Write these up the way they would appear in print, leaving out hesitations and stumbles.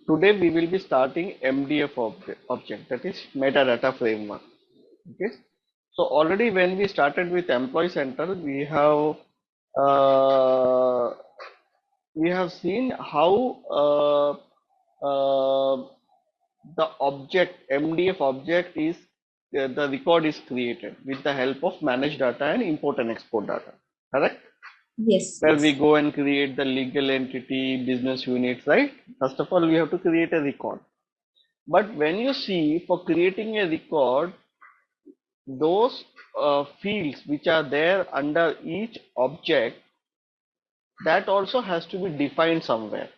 Today we will be starting MDF object, that is metadata framework. Okay, so already when we started with employee center, uh, we have seen how the object MDF object is the record is created with the help of managed data and import and export data. Correct? Yes. Where we go and create the legal entity, business units, right? First of all, we have to create a record. But when you see, for creating a record, those fields which are there under each object, that also has to be defined somewhere.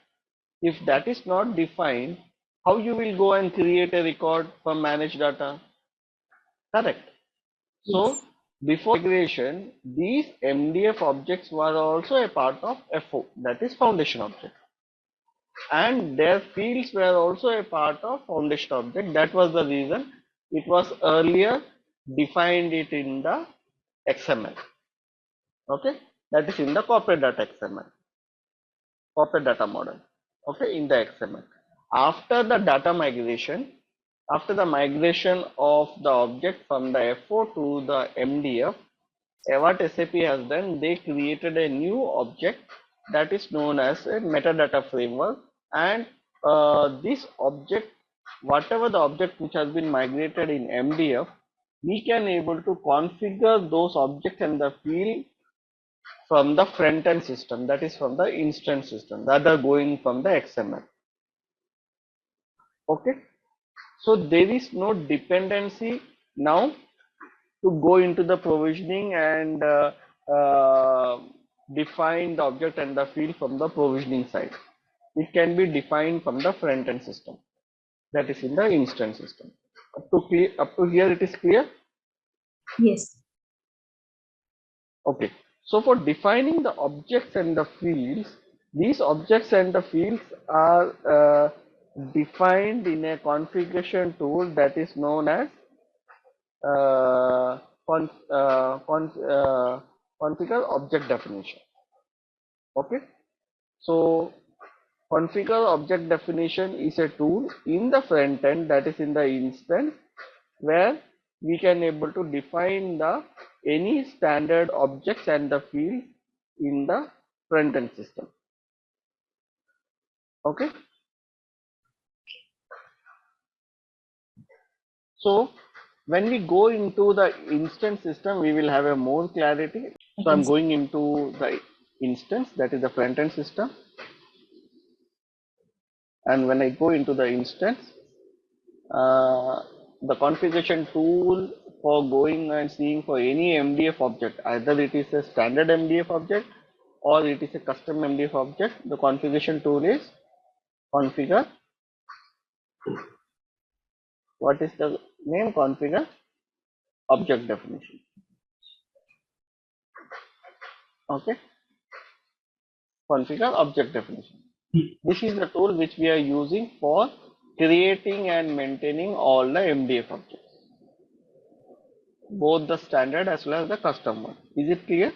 If that is not defined, how you will go and create a record from managed data? Correct. So Yes. before migration, these MDF objects were also a part of FO, that is foundation object. And their fields were also a part of foundation object. That was the reason it was earlier defined it in the XML. Okay, that is in the corporate data XML, corporate data model. Okay, in the XML. After the data migration, after the migration of the object from the FO to the MDF, what SAP has done, they created a new object that is known as a metadata framework, and this object, whatever the object which has been migrated in MDF, we can able to configure those objects and the field from the front end system, that is from the instance system, rather going from the XML. Okay, so there is no dependency now to go into the provisioning and define the object and the field from the provisioning side. It can be defined from the front end system, that is in the instance system. Up to here it is clear? Yes. Okay, so for defining the objects and the fields, these objects and the fields are defined in a configuration tool that is known as uh, con, configure object definition. Okay, so configure object definition is a tool in the front end, that is in the instance, where we can able to define the any standard objects and the field in the front end system. Okay, so when we go into the instance system, we will have a more clarity. So I'm going into the instance, that is the front end system. And when I go into the instance, the configuration tool for going and seeing for any MDF object, either it is a standard MDF object or it is a custom MDF object, the configuration tool is configure. What is the name? Configure object definition. Okay, configure object definition. This is the tool which we are using for creating and maintaining all the MDF objects, both the standard as well as the custom one. Is it clear?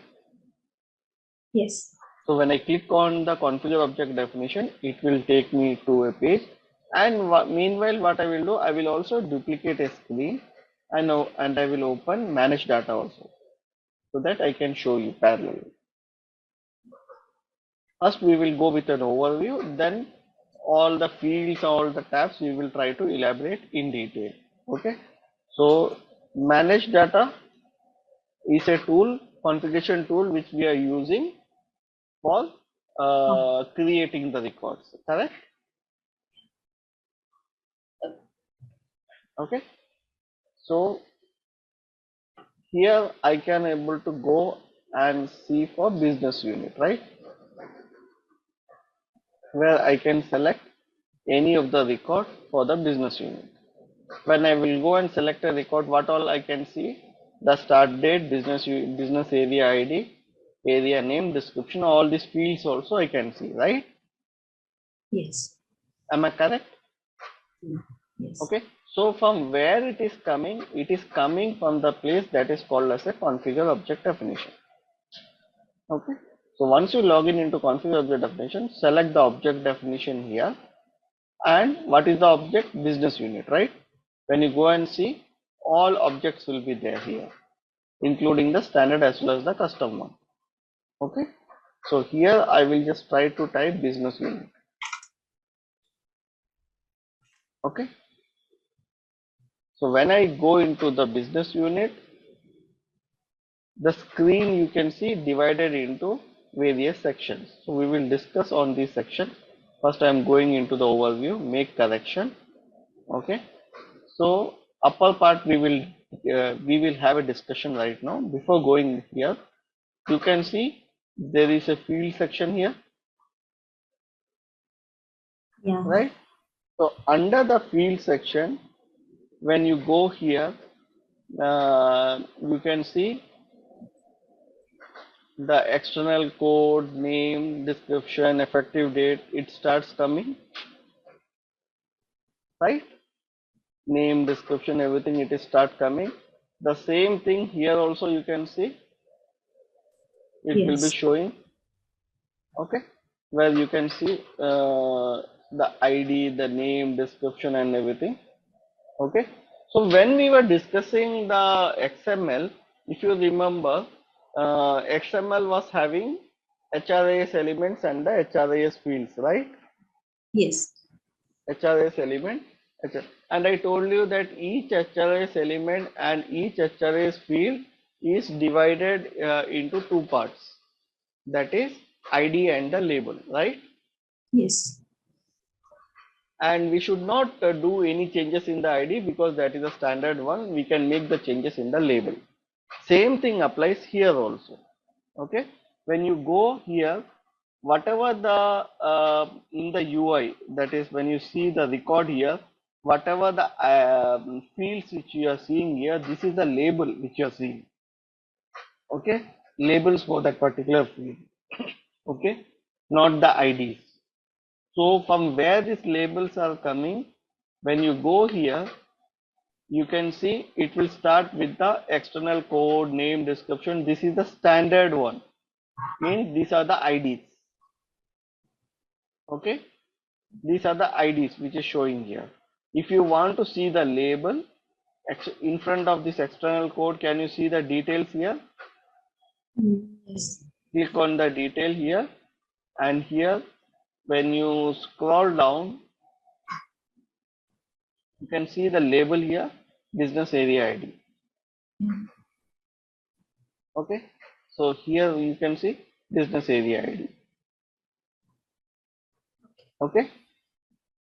Yes. So when I click on the configure object definition, it will take me to a page. And meanwhile, what I will do, I will also duplicate a screen and I will open manage data also, so that I can show you parallelly. First, we will go with an overview, then all the fields, all the tabs, we will try to elaborate in detail. Okay. So manage data is a tool, configuration tool, which we are using for creating the records. Correct? Okay. So here I can able to go and see for business unit, right? Where I can select any of the record for the business unit. When I will go and select a record, what all I can see? The start date, business area ID, area name, description, all these fields also I can see, right? Yes. Am I correct? Yes. Okay. So from where it is coming from the place that is called as a configure object definition. Okay. So once you log in into configure object definition, select the object definition here. And what is the object? Business unit, right? When you go and see, all objects will be there here, including the standard as well as the custom one. Okay, so here I will just try to type business unit. Okay, so when I go into the business unit, the screen you can see divided into various sections. So we will discuss on these sections. First I am going into the overview, make correction. Okay, so upper part we will have a discussion right now. Before going here, you can see there is a field section here, Yeah. right? So under the field section, when you go here, you can see the external code, name, description, effective date, it starts coming, right? Name, description, everything, it is start coming. The same thing here also you can see, it will be Yes. showing, okay, where you can see the ID, the name, description and everything, okay. So when we were discussing the XML, if you remember, XML was having HRIS elements and the HRIS fields, right? Yes. HRIS element, and I told you that each HRIS element and each HRIS field is divided into two parts, that is ID and the label, right? Yes. And we should not do any changes in the ID because that is a standard one. We can make the changes in the label. Same thing applies here also. Okay, when you go here, whatever the in the UI, that is when you see the record here, whatever the fields which you are seeing here, this is the label which you are seeing. Okay, labels for that particular field. Okay, not the IDs. So from where these labels are coming, when you go here, you can see it will start with the external code, name, description. This is the standard one. Means these are the IDs. Okay, these are the IDs which is showing here. If you want to see the label in front of this external code, can you see the details here? Yes. Click on the detail here, and here when you scroll down, you can see the label here, business area ID. Okay, so here you can see business area ID. Okay,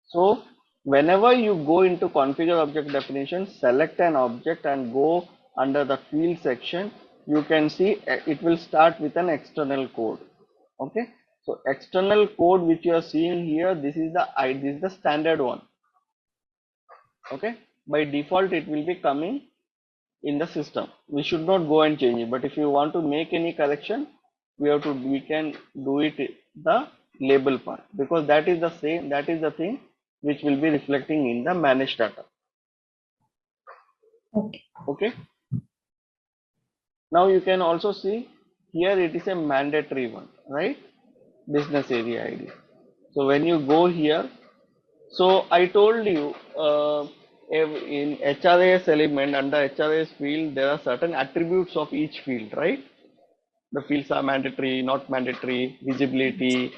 so whenever you go into configure object definition, select an object and go under the field section, you can see it will start with an external code. Okay, so external code which you are seeing here, this is the standard one. Okay, by default it will be coming in the system. We should not go and change it, but if you want to make any correction, we can do it the label part, because that is the same, that is the thing which will be reflecting in the managed data. Okay. Okay, now you can also see here it is a mandatory one, right? Business area ID. So when you go here, so I told you in HRIS element, under HRIS field there are certain attributes of each field, right? The fields are mandatory, not mandatory, visibility,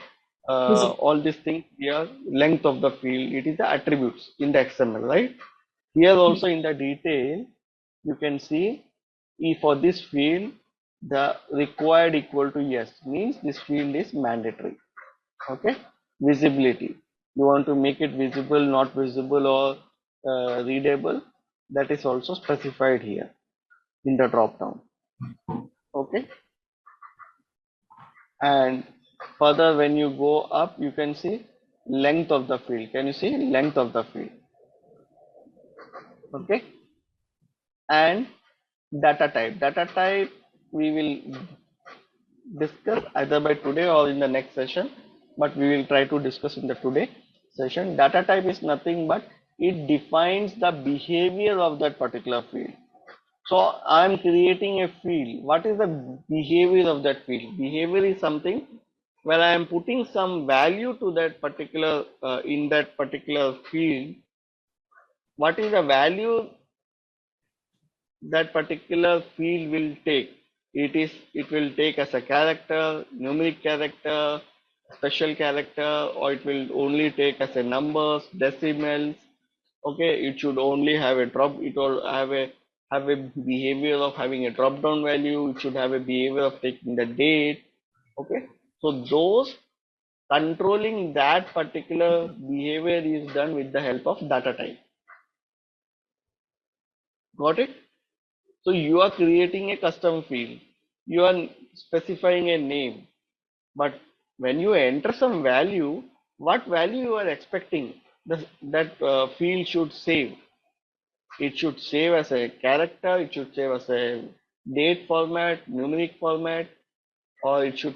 all these things here, length of the field, it is the attributes in the XML, right? Here also in the detail, you can see if for this field, the required equal to yes, means this field is mandatory. Okay, visibility, you want to make it visible, not visible, or readable, that is also specified here in the drop down. Okay, and further when you go up, you can see length of the field. Can you see length of the field? Okay, and data type we will discuss either by today or in the next session, but we will try to discuss in the today session. Data type is nothing but it defines the behavior of that particular field. So I'm creating a field. What is the behavior of that field? Behavior is something where I am putting some value to that particular in that particular field, what is the value that particular field will take? It will take as a character, numeric character, special character, or it will only take as a numbers, decimals. Okay, it should only have a drop. It will have a behavior of having a drop down value. It should have a behavior of taking the date. Okay, so those controlling that particular behavior is done with the help of data type. Got it? So you are creating a custom field. You are specifying a name, but when you enter some value, what value you are expecting that field should save? It should save as a character, it should save as a date format, numeric format, or it should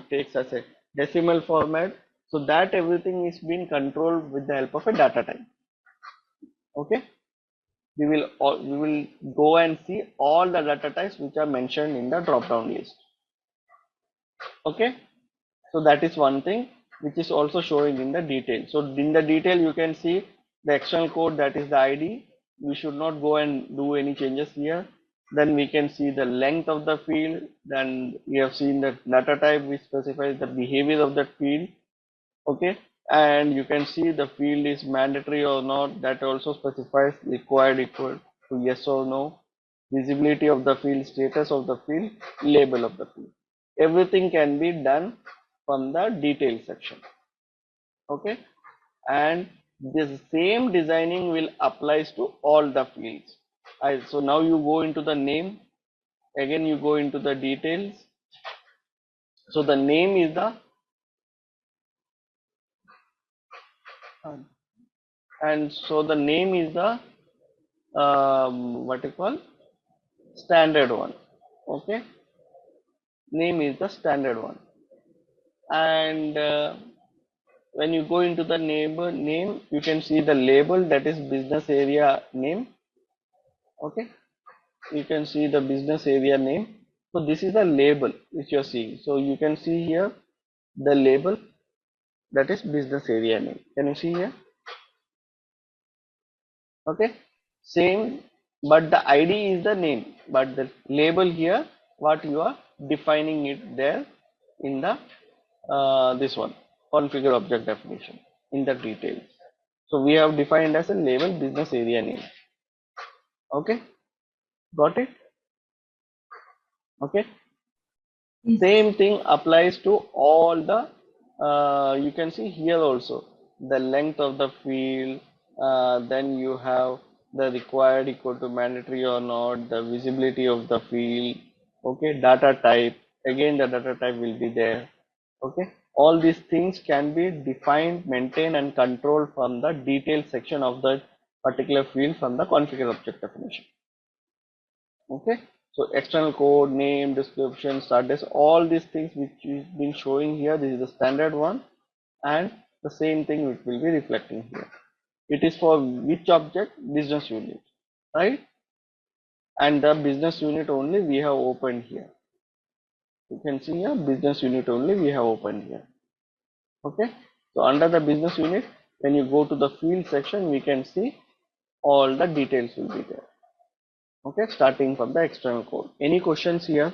take as a decimal format. So that everything is being controlled with the help of a data type. Okay, we will go and see all the data types which are mentioned in the drop down list. Okay, so that is one thing which is also showing in the detail. So in the detail you can see the external code, that is the ID. We should not go and do any changes here. Then we can see the length of the field. Then we have seen the data type which specifies the behavior of that field. Okay, and you can see the field is mandatory or not. That also specifies required equal to yes or no. Visibility of the field, status of the field, label of the field. Everything can be done from the detail section. Okay, and this same designing will applies to all the fields. So now you go into the name, again you go into the details. So the name is the and so the name is the what you call standard one. Okay, name is the standard one, and when you go into the neighbor name, you can see the label, that is business area name. Okay, you can see the business area name. So this is the label which you are seeing. So you can see here the label, that is business area name. Can you see here? Okay, same, but the ID is the name, but the label here, what you are defining it there in the this one configure object definition in the details. So we have defined as a label business area name. Okay, got it? Okay, Yes. same thing applies to all the you can see here also the length of the field, then you have the required equal to mandatory or not, the visibility of the field. Okay, data type, again the data type will be there. Okay, all these things can be defined, maintained and controlled from the detail section of the particular field from the configure object definition. Okay, so external code, name, description, start date, all these things which is been showing here, this is the standard one, and the same thing which will be reflecting here. It is for which object? Business unit, right? And the business unit only we have opened here. You can see here business unit only we have opened here. Okay, so under the business unit, when you go to the field section, we can see all the details will be there. Okay, starting from the external code. Any questions here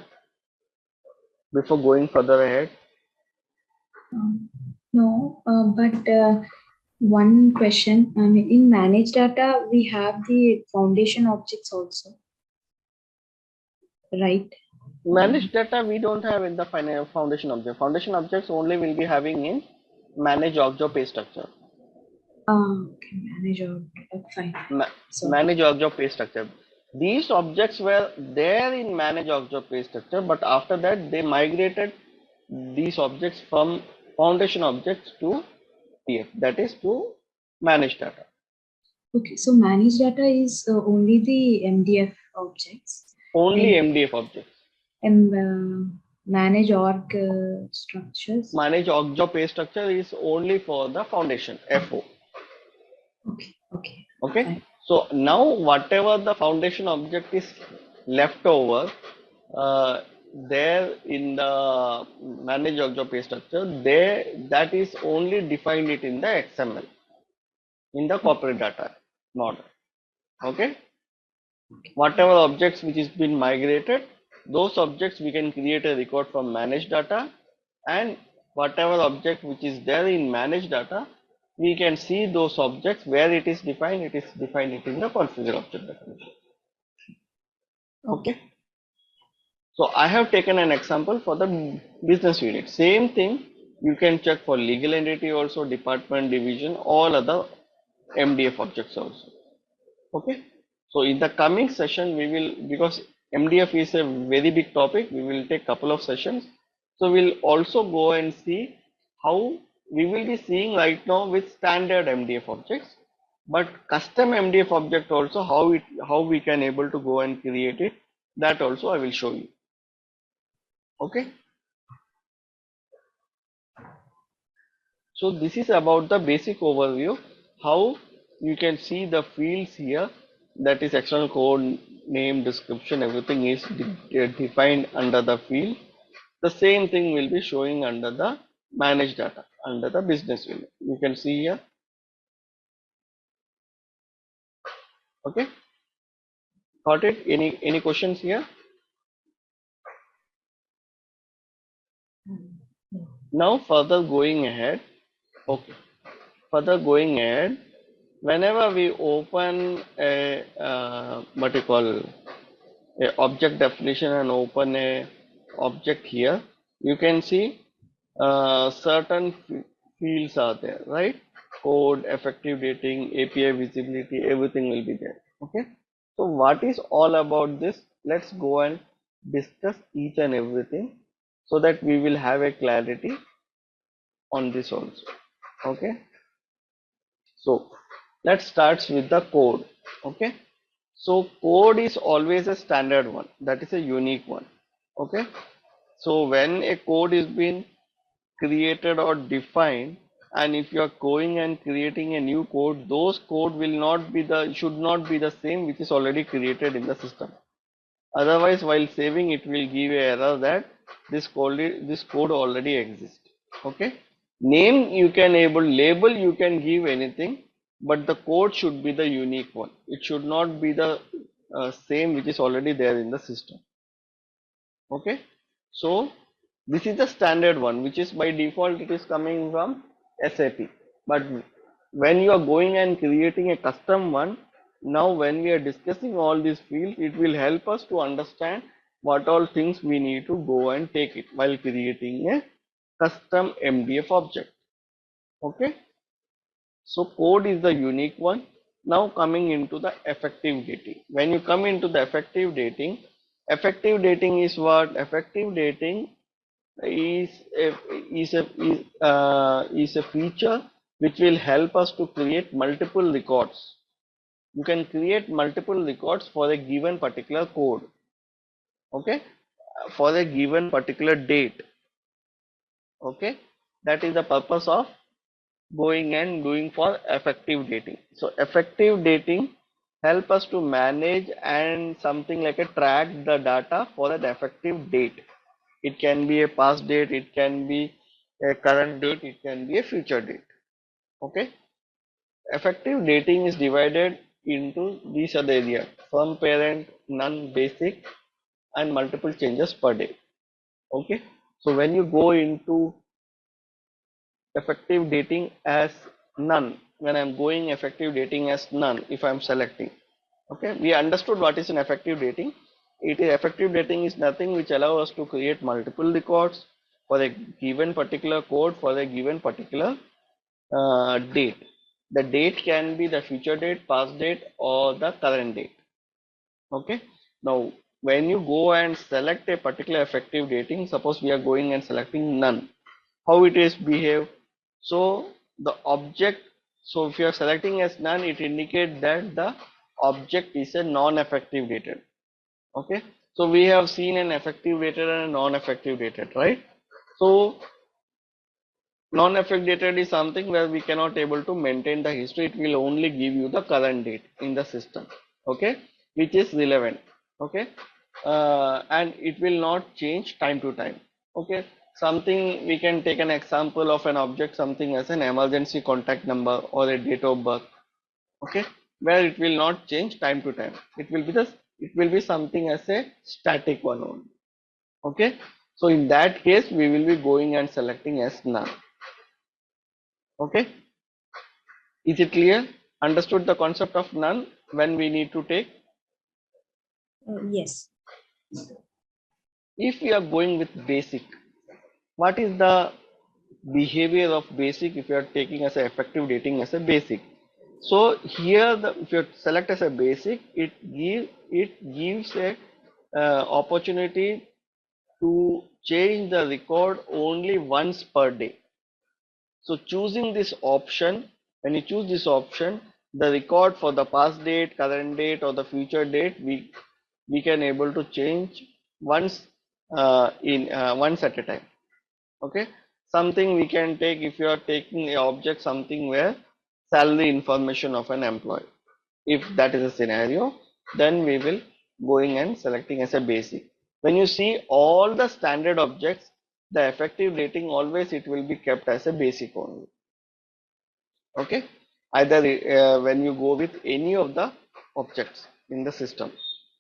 before going further ahead? No, but one question. In manage data, we have the foundation objects also, right? Managed data we don't have in the foundation object. Foundation objects only will be having in manage object pay structure. Okay, manage object. Fine. Manage object pay structure. These objects were there in manage object pay structure, but after that they migrated these objects from foundation objects to PF, that is to manage data. Okay, so manage data is only the MDF objects. Only MDF objects. And manage org structures. Manage object pay structure is only for the foundation FO. Okay, okay. Okay. Fine. So now whatever the foundation object is left over, there in the manage object pay structure, there that is only defined it in the XML, in the corporate data model. Okay. Whatever objects which is been migrated, those objects we can create a record from managed data, and whatever object which is there in managed data, we can see those objects where it is defined it in the configure object definition. Okay. So I have taken an example for the business unit. Same thing you can check for legal entity also, department, division, all other MDF objects also. Okay. So in the coming session we will, because MDF is a very big topic, we will take couple of sessions. So we'll also go and see how we will be seeing right now with standard MDF objects, but custom MDF object also, how we can able to go and create it, that also I will show you. Okay. So this is about the basic overview, how you can see the fields here, that is external code, name, description, everything is defined under the field. The same thing will be showing under the managed data, under the business unit. You can see here. Okay. Got it? Any questions here? Now further going ahead. Okay. Further going ahead, whenever we open a what you call a object definition and open a object here, you can see certain fields are there, right? Code, effective dating, API visibility, everything will be there. Okay. So what is all about this? Let's go and discuss each and everything so that we will have a clarity on this also. Okay. So let's start with the code. Okay. So code is always a standard one, that is a unique one. Okay. So when a code is being created or defined, and if you are going and creating a new code, those code will not be should not be the same which is already created in the system. Otherwise, while saving, it will give a error that this code already exists. Okay. Name you can label you can give anything, but the code should be the unique one. It should not be the same which is already there in the system. Okay. So this is the standard one, which is by default it is coming from SAP. But when you are going and creating a custom one, now when we are discussing all these fields, it will help us to understand what all things we need to go and take it while creating a custom MDF object. Okay. So code is the unique one. Now coming into the effective dating. When you come into the effective dating is what? Effective dating is a feature which will help us to create multiple records. You can create multiple records for a given particular code. Okay, for a given particular date. Okay, that is the purpose of going and doing for effective dating. So effective dating help us to manage and something like a track the data for an effective date. It can be a past date, it can be a current date, it can be a future date. Okay. Effective dating is divided into these other areas: firm, parent, none, basic, and multiple changes per day. Okay. So when you go into effective dating as none, when I'm going effective dating as none, if I'm selecting, okay, we understood what is an effective dating. It is effective dating is nothing which allow us to create multiple records for a given particular code for a given particular date. The date can be the future date, past date, or the current date. Okay. Now when you go and select a particular effective dating, suppose we are going and selecting none, how it is behave? So the object, so if you are selecting as none, it indicates that the object is a non-effective dated. Okay. So we have seen an effective dated and a non-effective dated, right? So non-effective dated is something where we cannot able to maintain the history. It will only give you the current date in the system. Okay, which is relevant. Okay. and it will not change time to time. Okay, something we can take an example of an object, something as an emergency contact number or a date of birth. Okay, where it will not change time to time. It will be something as a static one only. Okay, so in that case we will be going and selecting as none. Okay, is it clear? Understood the concept of none when we need to take? Yes. If we are going with basic, what is the behavior of basic if you are taking as a effective dating as a basic? So here if you select as a basic, it gives a opportunity to change the record only once per day. So choosing this option, when you choose this option, the record for the past date, current date, or the future date, we can able to change once once at a time. Okay, something we can take if you are taking a object, something where salary information of an employee. If that is a scenario, then we will going and selecting as a basic. When you see all the standard objects, the effective rating always it will be kept as a basic only. Okay, either when you go with any of the objects in the system,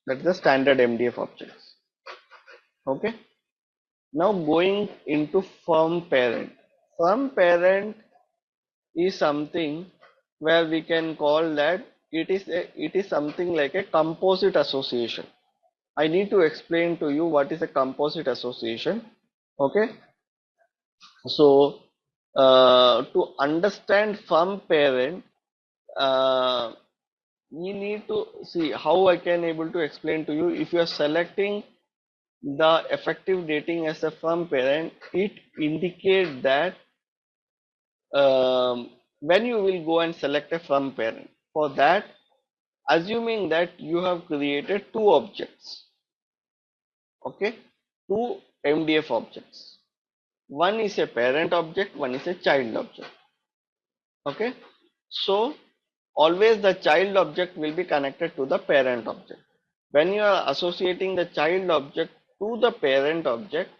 that is the standard MDF objects. Okay, now going into firm parent. Firm parent is something where we can call that it is something like a composite association. I need to explain to you what is a composite association. Okay, so to understand firm parent, we need to see how I can able to explain to you. If you are selecting the effective dating as a firm parent, it indicates that when you will go and select a firm parent. For that, assuming that you have created two objects, okay, two MDF objects. One is a parent object, one is a child object. Okay, so always the child object will be connected to the parent object. When you are associating the child object to the parent object,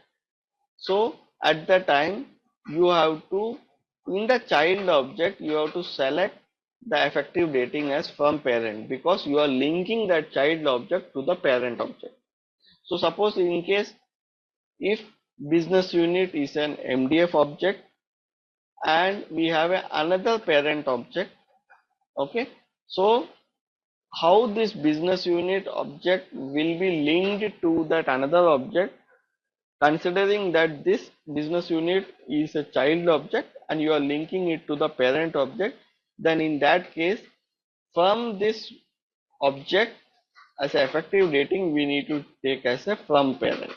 so at the time you have to, in the child object, you have to select the effective dating as firm parent because you are linking that child object to the parent object. So suppose in case if business unit is an MDF object and we have another parent object, okay, so how this business unit object will be linked to that another object, considering that this business unit is a child object and you are linking it to the parent object, then in that case from this object as a effective dating we need to take as a from parent.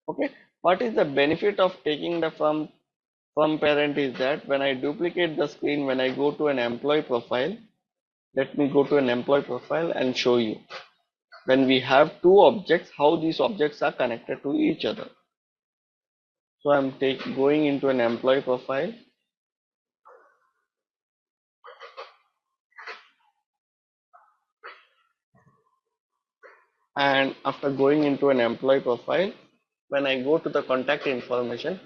Okay, what is the benefit of taking the from parent is that when I duplicate the screen, when I go to an employee profile, let me go to an employee profile and show you when we have two objects how these objects are connected to each other. So I'm going into an employee profile. And after going into an employee profile, when I go to the contact information,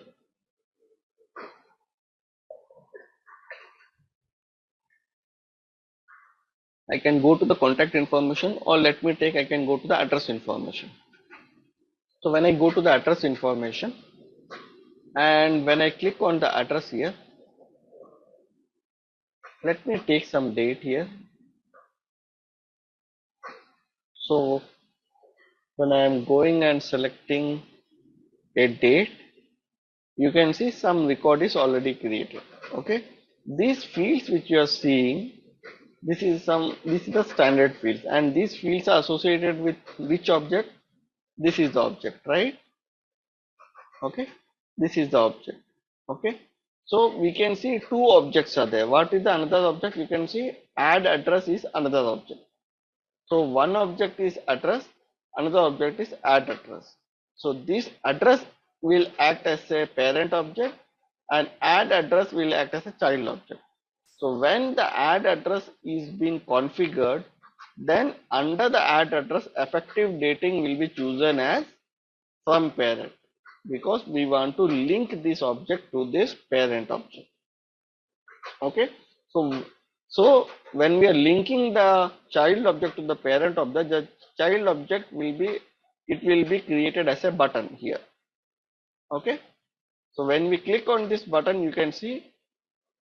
I can go to the contact information, or let me take, I can go to the address information. So when I go to the address information and when I click on the address here, let me take some date here. So when I am going and selecting a date, you can see some record is already created. Okay, these fields which you are seeing, this is the standard fields, and these fields are associated with which object? This is the object, right? Okay, this is the object. Okay, so we can see two objects are there. What is the another object? We can see add address is another object. So one object is address, another object is add address. So this address will act as a parent object and add address will act as a child object. So when the add address is being configured, then under the add address, effective dating will be chosen as from parent, because we want to link this object to this parent object. Okay, so when we are linking the child object to the parent object, the child object will be created as a button here. Okay, so when we click on this button, you can see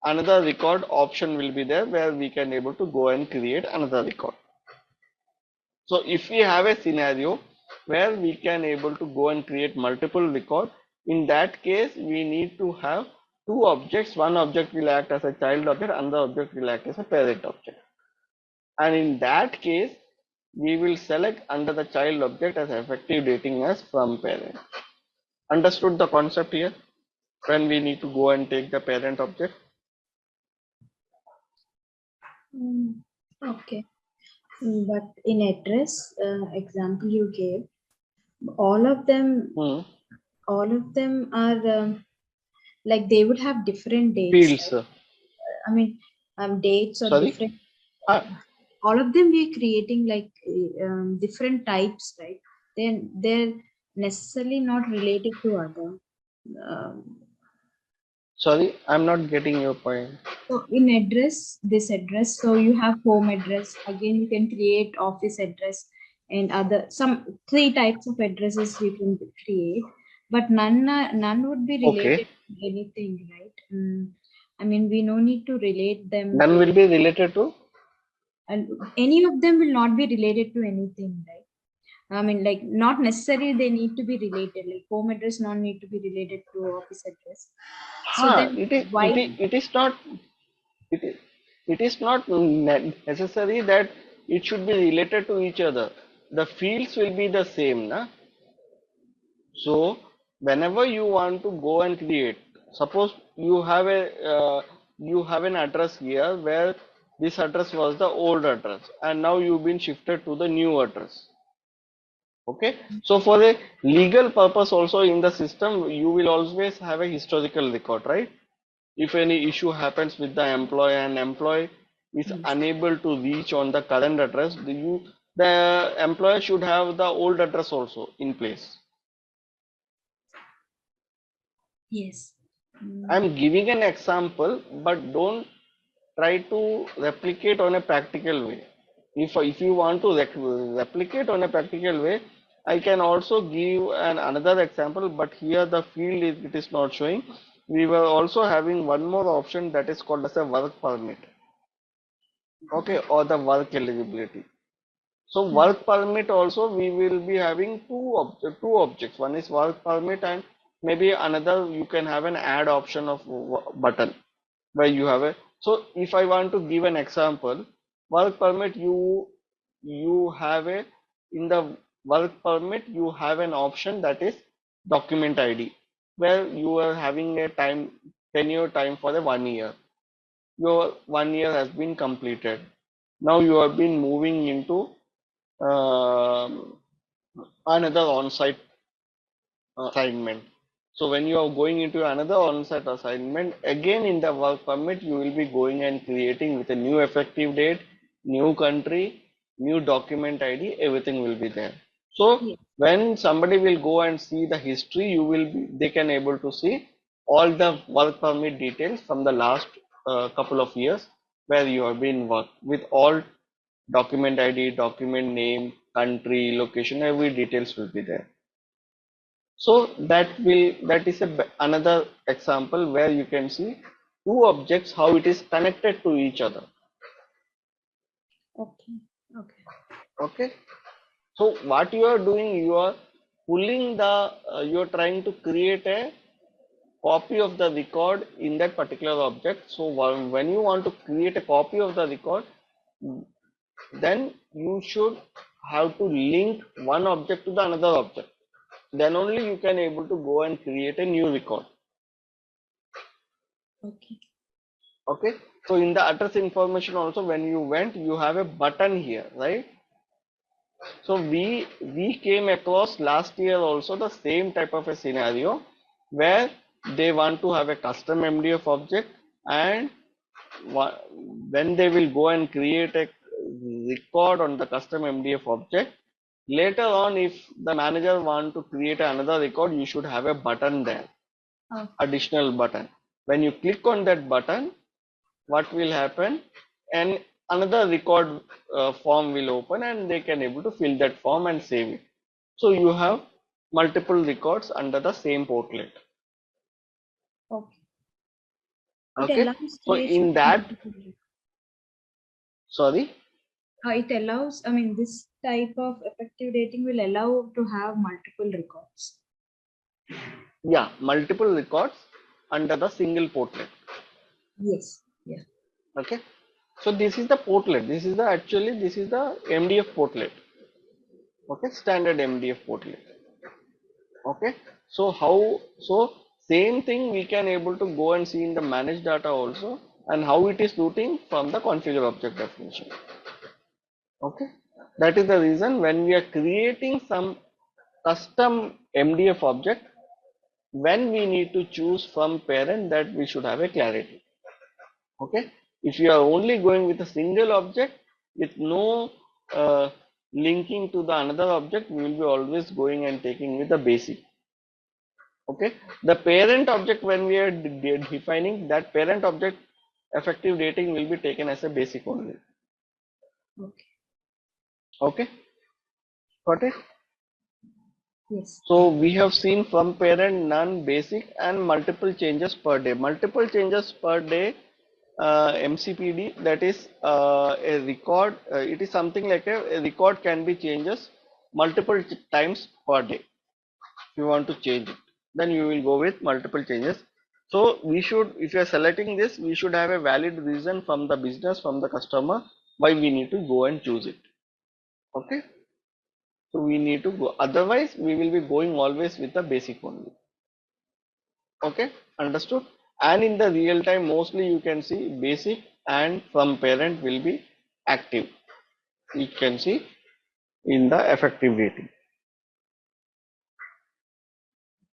another record option will be there, where we can able to go and create another record. So if we have a scenario where we can able to go and create multiple record, in that case we need to have two objects. One object will act as a child object, another object will act as a parent object. And in that case, we will select under the child object as effective dating as from parent. Understood the concept here? When we need to go and take the parent object. Okay. But in address example you gave, all of them are like they would have different dates. Fields. Right? I mean, dates or Sorry? different. All of them we're creating like different types, right? Then they're necessarily not related to other. Sorry, I'm not getting your point. So in address, this address, so you have home address. Again, you can create office address and other some 3 types of addresses you can create, but none would be related to anything, right? I mean, we no need to relate them. None will be related to? And any of them will not be related to anything, right? I mean, like not necessarily they need to be related. Like home address not need to be related to office address. So then it is not necessary that it should be related to each other. The fields will be the same, na? So whenever you want to go and create, suppose you have an address here where this address was the old address, and now you've been shifted to the new address. Okay, so for a legal purpose also in the system, you will always have a historical record, right? If any issue happens with the employee and employee is unable to reach on the current address, the employer should have the old address also in place. Yes. I'm giving an example, but don't try to replicate on a practical way. If you want to replicate on a practical way, I can also give another example, but here the field it is not showing. We were also having one more option that is called as a work permit. Okay, or the work eligibility. So work permit also we will be having two objects. One is work permit, and maybe another you can have an add option of button where you have a. So if I want to give an example, work permit you have a, in the work permit you have an option that is document ID, where you are having a tenure time for the 1 year. Your 1 year has been completed. Now you have been moving into another on-site assignment. So when you are going into another on-site assignment, again in the work permit, you will be going and creating with a new effective date, new country, new document ID, everything will be there. So when somebody will go and see the history, they can able to see all the work permit details from the last couple of years where you have been worked with all document ID, document name, country, location, every details will be there. So that is another example where you can see two objects, how it is connected to each other. Okay. So what you are doing, you are pulling you are trying to create a copy of the record in that particular object. So when you want to create a copy of the record, then you should have to link one object to the another object. Then only you can able to go and create a new record. Okay. So in the address information also, when you went, you have a button here, right? So we came across last year also the same type of a scenario where they want to have a custom MDF object, and when they will go and create a record on the custom MDF object. Later on, if the manager want to create another record, you should have a button there, additional button. When you click on that button, what will happen? And another record form will open, and they can able to fill that form and save it. So you have multiple records under the same portlet. Okay. It Okay. allows So creation in of that, multiple records. sorry. It allows, I mean, this type of effective dating will allow to have multiple records. Yeah, multiple records under the single portlet. Yes. Yeah. Okay. So this is the portlet. This is the actually this is the MDF portlet. Okay, standard MDF portlet. Okay. So same thing we can able to go and see in the manage data also, and how it is routing from the configure object definition. Okay. That is the reason when we are creating some custom MDF object, when we need to choose from parent, that we should have a clarity. Okay. If you are only going with a single object with no linking to the another object, we will be always going and taking with the basic. Okay. The parent object, when we are defining that parent object, effective dating will be taken as a basic only. Okay. Okay. Got it? Yes. So we have seen from parent, none, basic, and multiple changes per day. Multiple changes per day, MCPD, that is a record. It is something like a record can be changes multiple times per day. If you want to change it, then you will go with multiple changes. So we should, if you are selecting this, we should have a valid reason from the business, from the customer, why we need to go and choose it. Okay. So we need to go, otherwise we will be going always with the basic only. Okay, understood? And in the real time, mostly you can see basic and from parent will be active. You can see in the effective dating.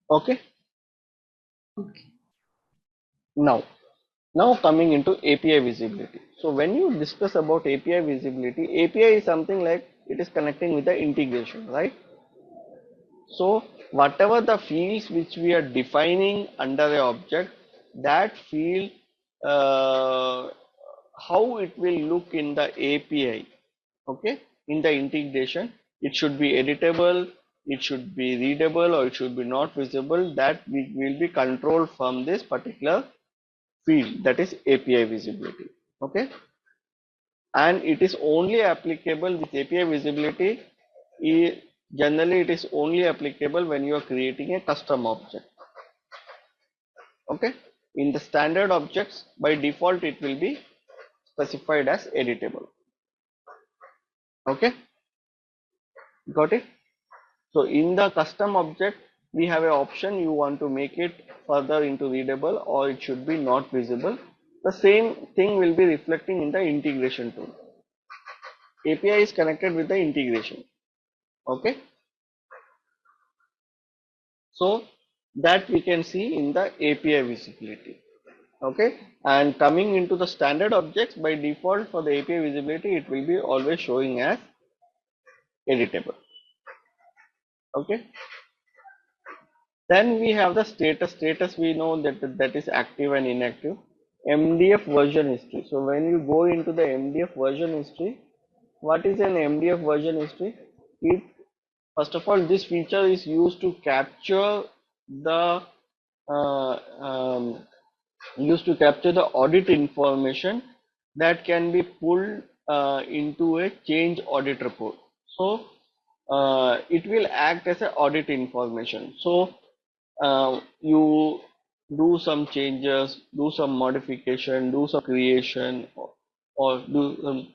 Okay. Okay. Now coming into API visibility. So when you discuss about API visibility, API is something like it is connecting with the integration, right? So whatever the fields which we are defining under a object, that field, how it will look in the API, okay, in the integration, it should be editable, it should be readable, or it should be not visible. That will be controlled from this particular field, that is API visibility. Okay, and it is only applicable with API visibility. Generally, it is only applicable when you are creating a custom object. Okay, in the standard objects, by default, it will be specified as editable. Okay, got it? So in the custom object, we have an option, you want to make it further into readable, or it should be not visible. The same thing will be reflecting in the integration tool. API is connected with the integration. Okay, so that we can see in the API visibility. Okay, and coming into the standard objects, by default for the API visibility, it will be always showing as editable. Okay, then we have the status. We know that is active and inactive. MDF version history. So when you go into the MDF version history, what is an MDF version history? It, first of all, this feature is used to capture the audit information that can be pulled into a change audit report. So it will act as an audit information. So you do some changes, do some modification, do some creation, or do some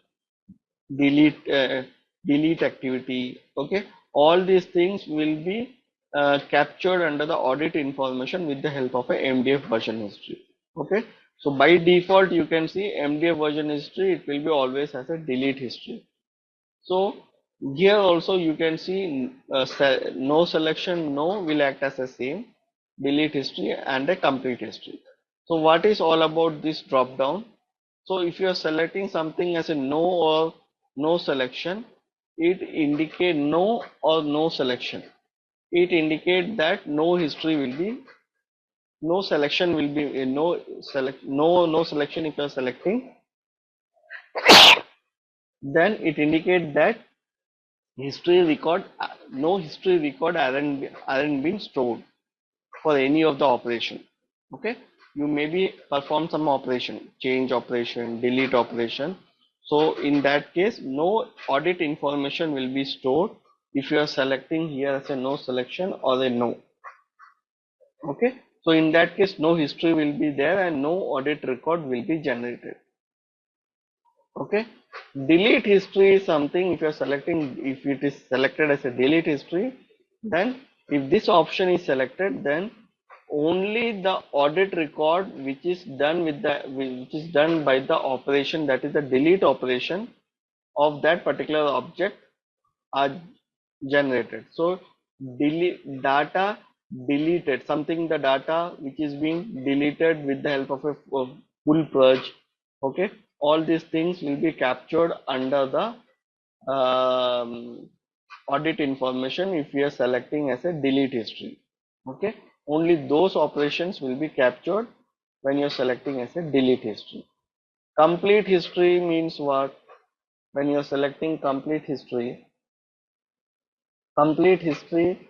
delete activity. Okay, all these things will be captured under the audit information with the help of a MDF version history. Okay, so by default you can see MDF version history, it will be always as a delete history. So here also you can see no selection, no will act as the same, delete history and a complete history. So what is all about this drop down? So if you are selecting something as a no or no selection, it indicate no or no selection. It indicate that no history will be, no selection will be, no selection if you are selecting, then it indicate that history record, no history record aren't been stored for any of the operation. Okay, you maybe perform some operation, change operation, delete operation. So in that case, no audit information will be stored if you are selecting here as a no selection or a no. Okay, so in that case, no history will be there and no audit record will be generated. Okay, delete history is something, if you are selecting, if it is selected as a delete history, then if this option is selected, then only the audit record which is done with the, which is done by the operation, that is the delete operation of that particular object, are generated. So delete data deleted, something, the data which is being deleted with the help of a full purge. Okay, all these things will be captured under the audit information if we are selecting as a delete history. Okay, only those operations will be captured when you're selecting as a delete history. Complete history means what? When you're selecting complete history, complete history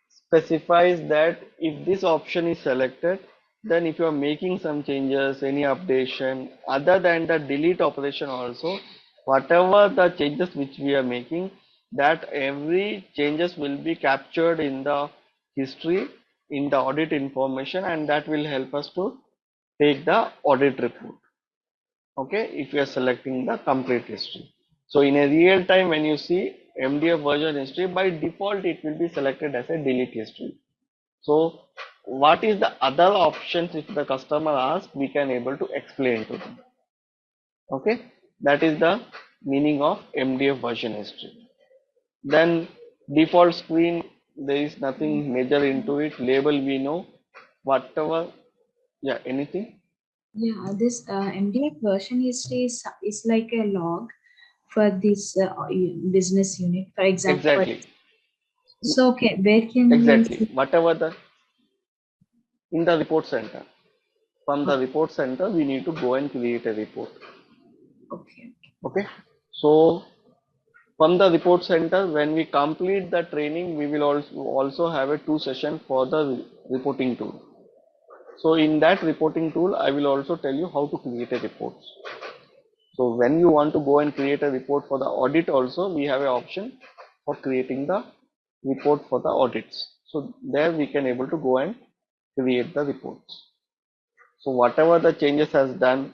specifies that if this option is selected, then if you are making some changes, any updation other than the delete operation also, whatever the changes which we are making, that every changes will be captured in the history, in the audit information, and that will help us to take the audit report. Okay, if you are selecting the complete history. So in a real time, when you see MDF version history, by default it will be selected as a delete history. So what is the other options if the customer asks, we can able to explain to them. Okay, that is the meaning of MDF version history. Then default screen, there is nothing major into it. Label we know, whatever. Yeah, anything. Yeah, this MDF version is like a log for this business unit, for example. Exactly, So, okay, where can we exactly. see? Whatever the, in the report center. From the Okay, report center, we need to go and create a report. okay, Okay. So from the report center, when we complete the training, we will also have a 2 session for the reporting tool. So in that reporting tool, I will also tell you how to create a report. So when you want to go and create a report for the audit also, we have an option for creating the report for the audits. So there we can able to go and create the reports. So whatever the changes has done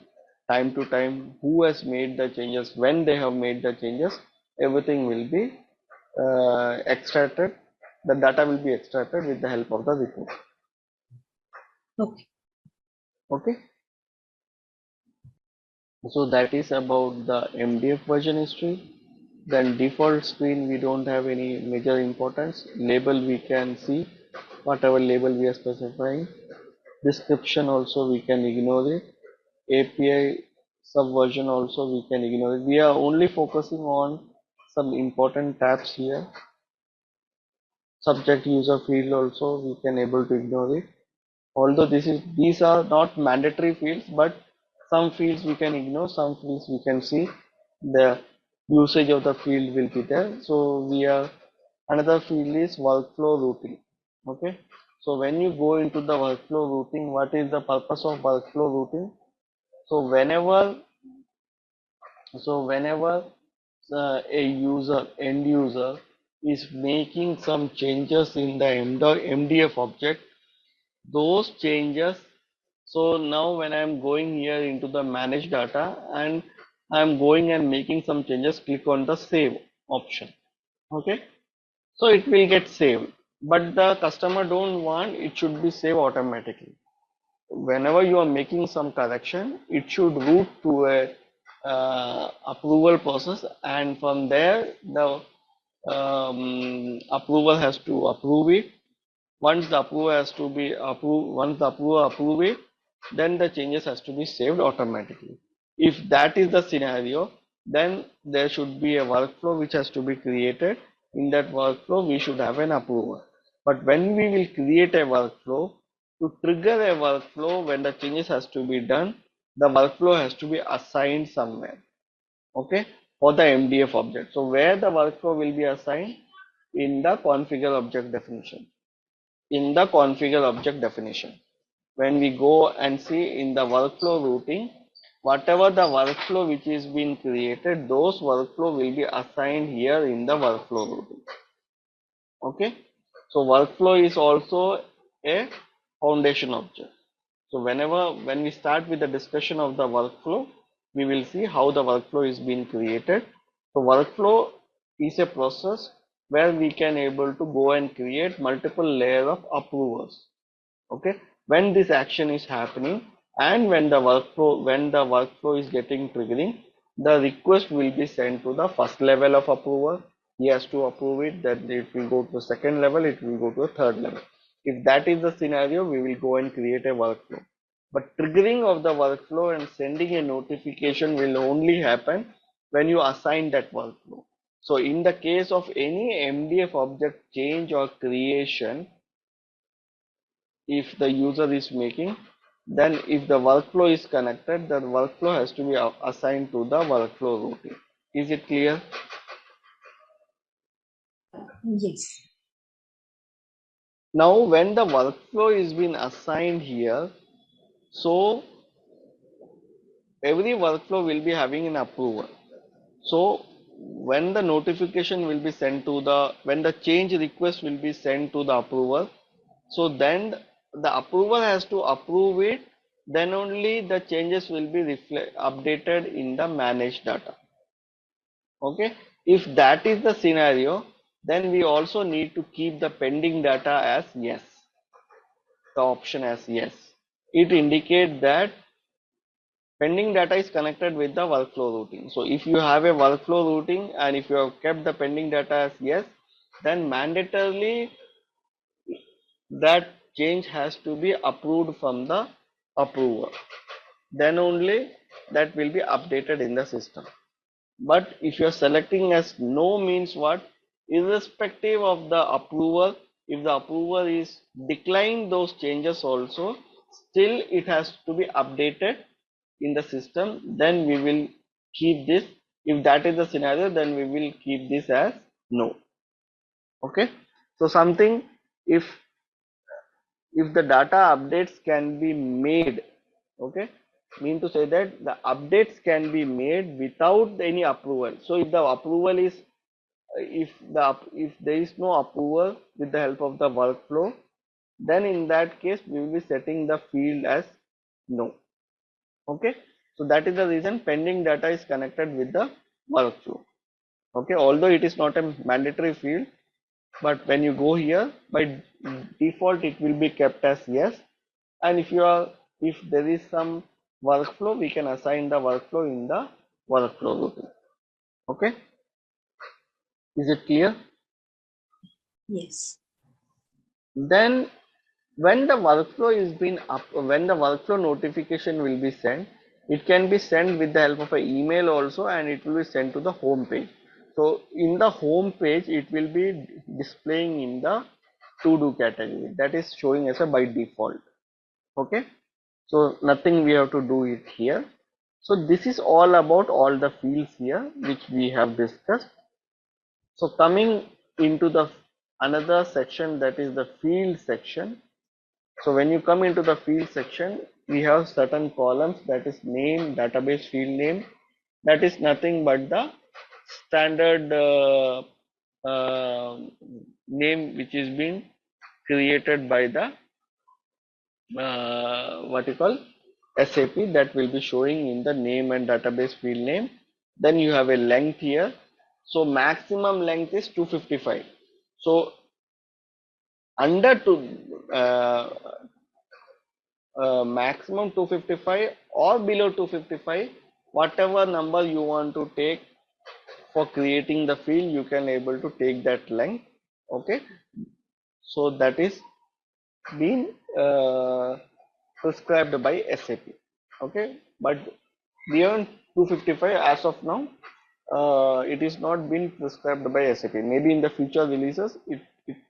time to time, who has made the changes, when they have made the changes, everything will be extracted. The data will be extracted with the help of the report. okay. Okay. So that is about the MDF version history. Then default screen, we don't have any major importance. Label we can see, whatever label we are specifying. Description also we can ignore it. API subversion also we can ignore it. We are only focusing on some important tabs here. Subject user field also we can able to ignore it. Although these are not mandatory fields, but some fields we can ignore, some fields we can see. The usage of the field will be there. So we are, another field is workflow routing. Okay. So when you go into the workflow routing, what is the purpose of workflow routing? So whenever a end user is making some changes in the MDF object, those changes, so now when I'm going here into the manage data and I'm going and making some changes, click on the save option. Okay, so it will get saved, but the customer don't want it should be saved automatically. Whenever you are making some correction, it should route to a approval process, and from there the approval has to approve it. Once the approval has to be approved, once the approver approve it, then the changes has to be saved automatically. If that is the scenario, then there should be a workflow which has to be created. In that workflow, we should have an approver. But when we will create a workflow, to trigger a workflow when the changes has to be done, the workflow has to be assigned somewhere. Okay, for the MDF object. So where the workflow will be assigned? In the configure object definition. In the configure object definition. When we go and see in the workflow routing, whatever the workflow which is being created, those workflow will be assigned here in the workflow routing. Okay, so workflow is also a foundation object. So when we start with the discussion of the workflow, we will see how the workflow is being created. So workflow is a process where we can able to go and create multiple layer of approvers. Okay, when this action is happening and when the workflow is getting triggering, the request will be sent to the first level of approver. He has to approve it, then it will go to the second level, it will go to the third level. If that is the scenario, we will go and create a workflow. But triggering of the workflow and sending a notification will only happen when you assign that workflow. So in the case of any MDF object change or creation, if the user is making, then if the workflow is connected, the workflow has to be assigned to the workflow routine. Is it clear? Yes. Now when the workflow is being assigned here, so every workflow will be having an approver. So when the notification will be sent to when the change request will be sent to the approver, so then the approver has to approve it, then only the changes will be updated in the managed data. Okay, if that is the scenario, then we also need to keep the pending data as yes, the option as yes. It indicates that pending data is connected with the workflow routing. So if you have a workflow routing and if you have kept the pending data as yes, then mandatorily that change has to be approved from the approver. Then only that will be updated in the system. But if you are selecting as no, means what? Irrespective of the approval, if the approver is decline those changes also, still it has to be updated in the system. Then we will keep this. If that is the scenario, then we will keep this as no. Okay, so something, if the data updates can be made, okay, mean to say that the updates can be made without any approval. So if the approval is, if there is no approval with the help of the workflow, then in that case we will be setting the field as no. Okay, so that is the reason pending data is connected with the workflow. Okay, although it is not a mandatory field, but when you go here, by default it will be kept as yes. And if there is some workflow, we can assign the workflow in the workflow routine. Okay, is it clear? Yes. Then when the workflow is being when the workflow notification will be sent, it can be sent with the help of an email also, and it will be sent to the home page. So in the home page, it will be displaying in the to do category, that is showing as a by default. Okay, so nothing we have to do it here. So this is all about all the fields here which we have discussed. So coming into the another section, that is the field section. So when you come into the field section, we have certain columns, that is name, database field name. That is nothing but the standard name which is being created by the what you call SAP, that will be showing in the name and database field name. Then you have a length here. So maximum length is 255. So under maximum 255 or below 255, whatever number you want to take for creating the field, you can able to take that length. Okay, so that is been prescribed by SAP. Okay, but beyond 255 as of now. It is not been prescribed by SAP. Maybe in the future releases it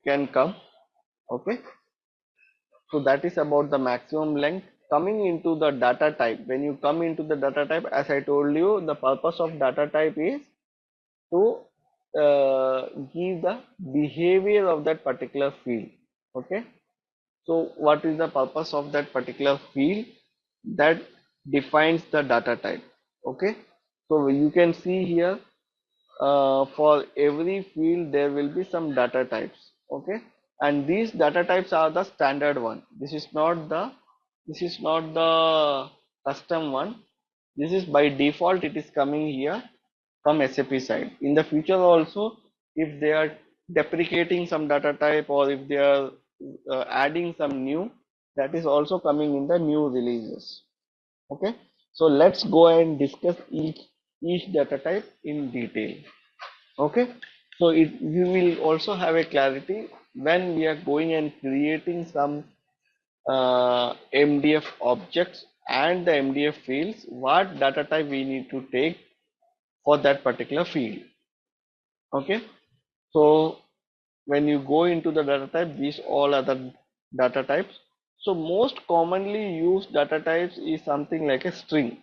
can come. Okay, so that is about the maximum length. Coming into the data type, when you come into the data type, as I told you, the purpose of data type is to give the behavior of that particular field. Okay, so what is the purpose of that particular field? That defines the data type. Okay, so you can see here, for every field there will be some data types. Okay, and these data types are the standard one. This is not the custom one. This is by default, it is coming here from SAP side. In the future also, if they are deprecating some data type, or if they are adding some new, that is also coming in the new releases. Okay, so let's go and discuss each data type in detail. Okay, so you will also have a clarity when we are going and creating some MDF objects and the MDF fields, what data type we need to take for that particular field. Okay, so when you go into the data type, these all other data types. So most commonly used data types is something like a string.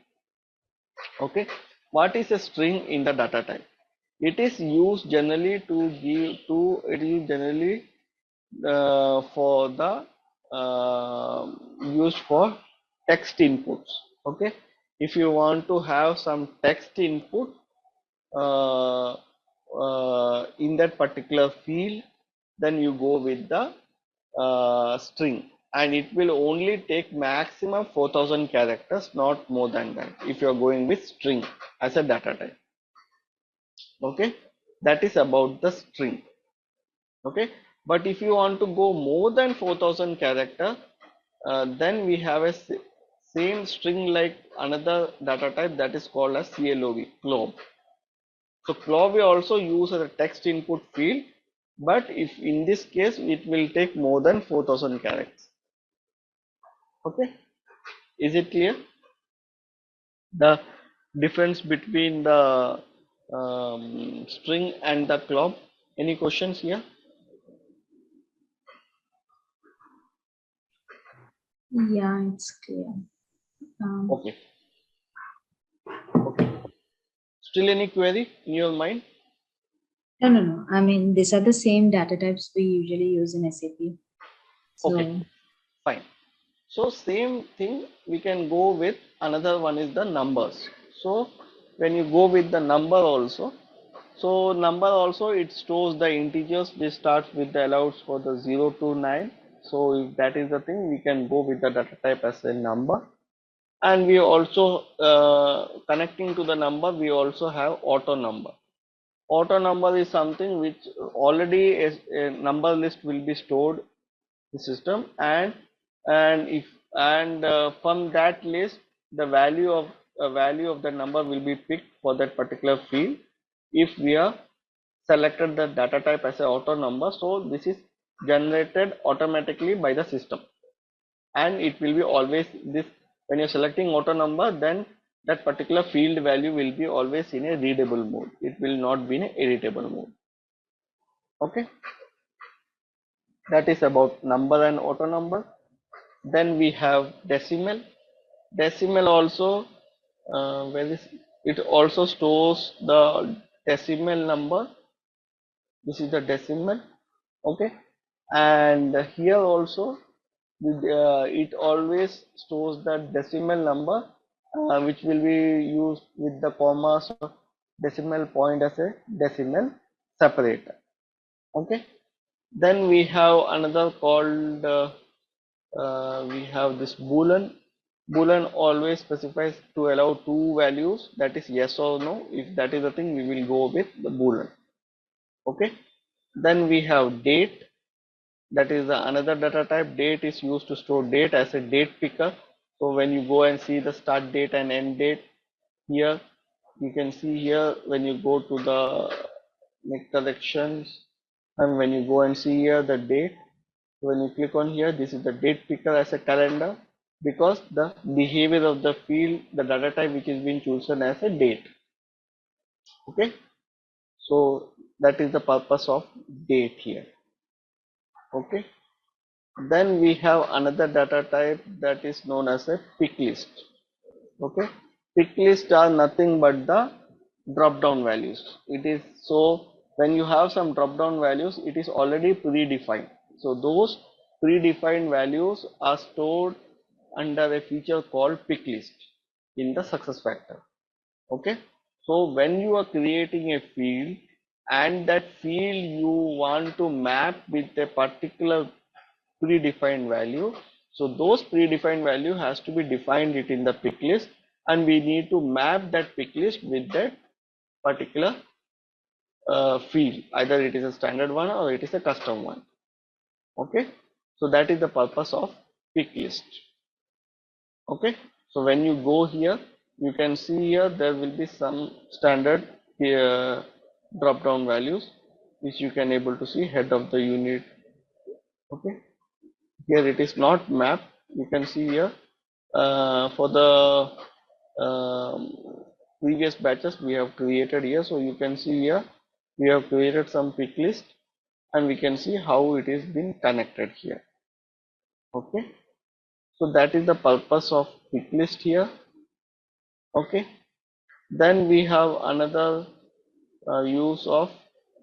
Okay, what is a string in the data type? It is used generally to give to it is generally for the used for text inputs. Okay, if you want to have some text input uh, in that particular field, then you go with the string, and it will only take maximum 4000 characters, not more than that, if you are going with string as a data type. Okay, that is about the string. Okay, but if you want to go more than 4000 character, then we have a same string like another data type that is called as CLOV. So CLOV we also use as a text input field, but if in this case it will take more than 4000 characters. Okay, is it clear? The difference between the string and the CLOV. Any questions here? Yeah, it's clear. Okay. Okay. Still any query in your mind? No. I mean, these are the same data types we usually use in SAP. So, Okay, fine. So same thing, we can go with another one is the numbers. So when you go with the number also, so number also it stores the integers. This starts with the allows for the 0 to 9. So if that is the thing, we can go with the data type as a number. And we also connecting to the number, we also have auto number. Auto number is something which already is a number list will be stored in the system, and from that list the value of the number will be picked for that particular field if we are selected the data type as a auto number. So this is generated automatically by the system, and it will be always this. When you're selecting auto number, then that particular field value will be always in a readable mode. It will not be in a editable mode. Okay, that is about number and auto number. Then we have decimal. Decimal also, where is it also stores the decimal number. This is the decimal. Okay, and here also it always stores the decimal number, which will be used with the commas or decimal point as a decimal separator. Okay, then we have another called we have this boolean. Boolean always specifies to allow two values, that is yes or no. If that is the thing, we will go with the boolean. Okay, then we have date. That is another data type. Date is used to store date as a date picker. So when you go and see the start date and end date here, you can see here when you go to the next collections, and when you go and see here the date, when you click on here, this is the date picker as a calendar. because the behavior of the field, the data type which is being chosen as a date. Okay, so that is the purpose of date here. Okay, then we have another data type that is known as a pick list. Okay, pick list are nothing but the drop down values. It is so when you have some drop down values, it is already predefined. So those predefined values are stored under a feature called pick list in the success factor. Okay, so when you are creating a field and that field you want to map with a particular predefined value, so those predefined value has to be defined it in the pick list, and we need to map that pick list with that particular field, either it is a standard one or it is a custom one. Okay, so that is the purpose of pick list. Okay, so when you go here, you can see here there will be some standard drop down values which you can able to see head of the unit. Okay, here it is not mapped. You can see here for the um, previous batches we have created here, so you can see here we have created some pick list and we can see how it is been connected here. Okay, so that is the purpose of pick list here. Okay, then we have another use of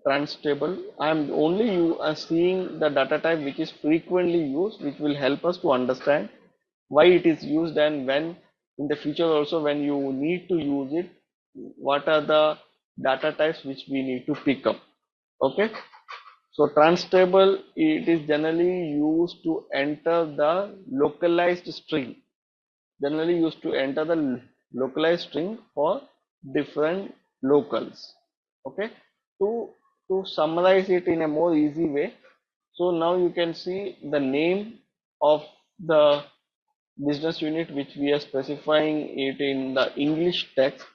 trans table. I am only seeing the data type which is frequently used, which will help us to understand why it is used, and when in the future also when you need to use it, what are the data types which we need to pick up. Okay, so trans table, it is generally used to enter the localized string, generally used to enter the localized string for different locals. Okay, to summarize it in a more easy way, so now you can see the name of the business unit which we are specifying it in the English text.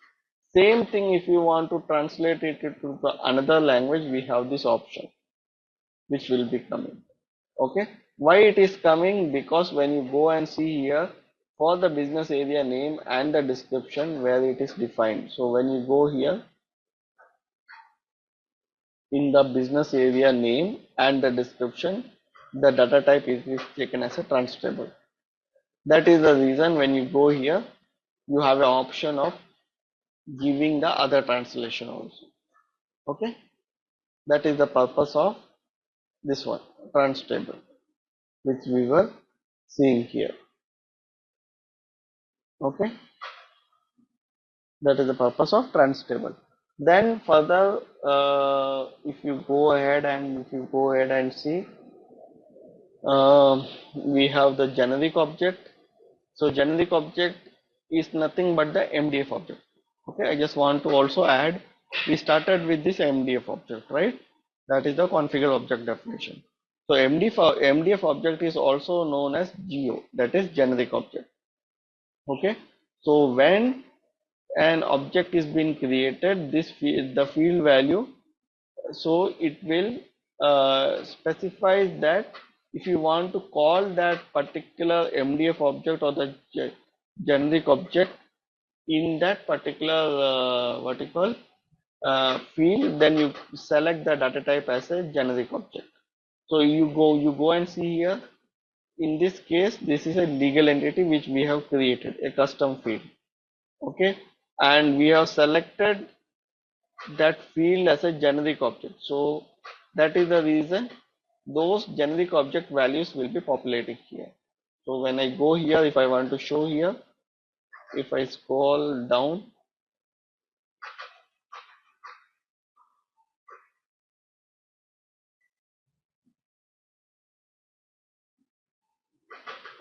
Same thing, if you want to translate it to the another language, we have this option which will be coming. Okay, why it is coming? Because when you go and see here for the business area name and the description where it is defined, so when you go here in the business area name and the description, the data type is taken as a trans table. That is the reason when you go here you have an option of giving the other translation also. Okay, that is the purpose of this one, trans table, which we were seeing here. Okay, that is the purpose of trans table. Then further, if you go ahead and see, we have the generic object. So generic object is nothing but the MDF object. Okay, I just want to also add, we started with this MDF object, right? That is the configure object definition. So MDF object is also known as GO, that is generic object. Okay, so when an object is being created, this the field value, so it will specify that if you want to call that particular MDF object or the generic object in that particular what you call field, then you select the data type as a generic object. So you go and see here, in this case this is a legal entity which we have created, a custom field. Okay, and we have selected that field as a generic object, so that is the reason those generic object values will be populating here. So when I go here, if I want to show here, if I scroll down,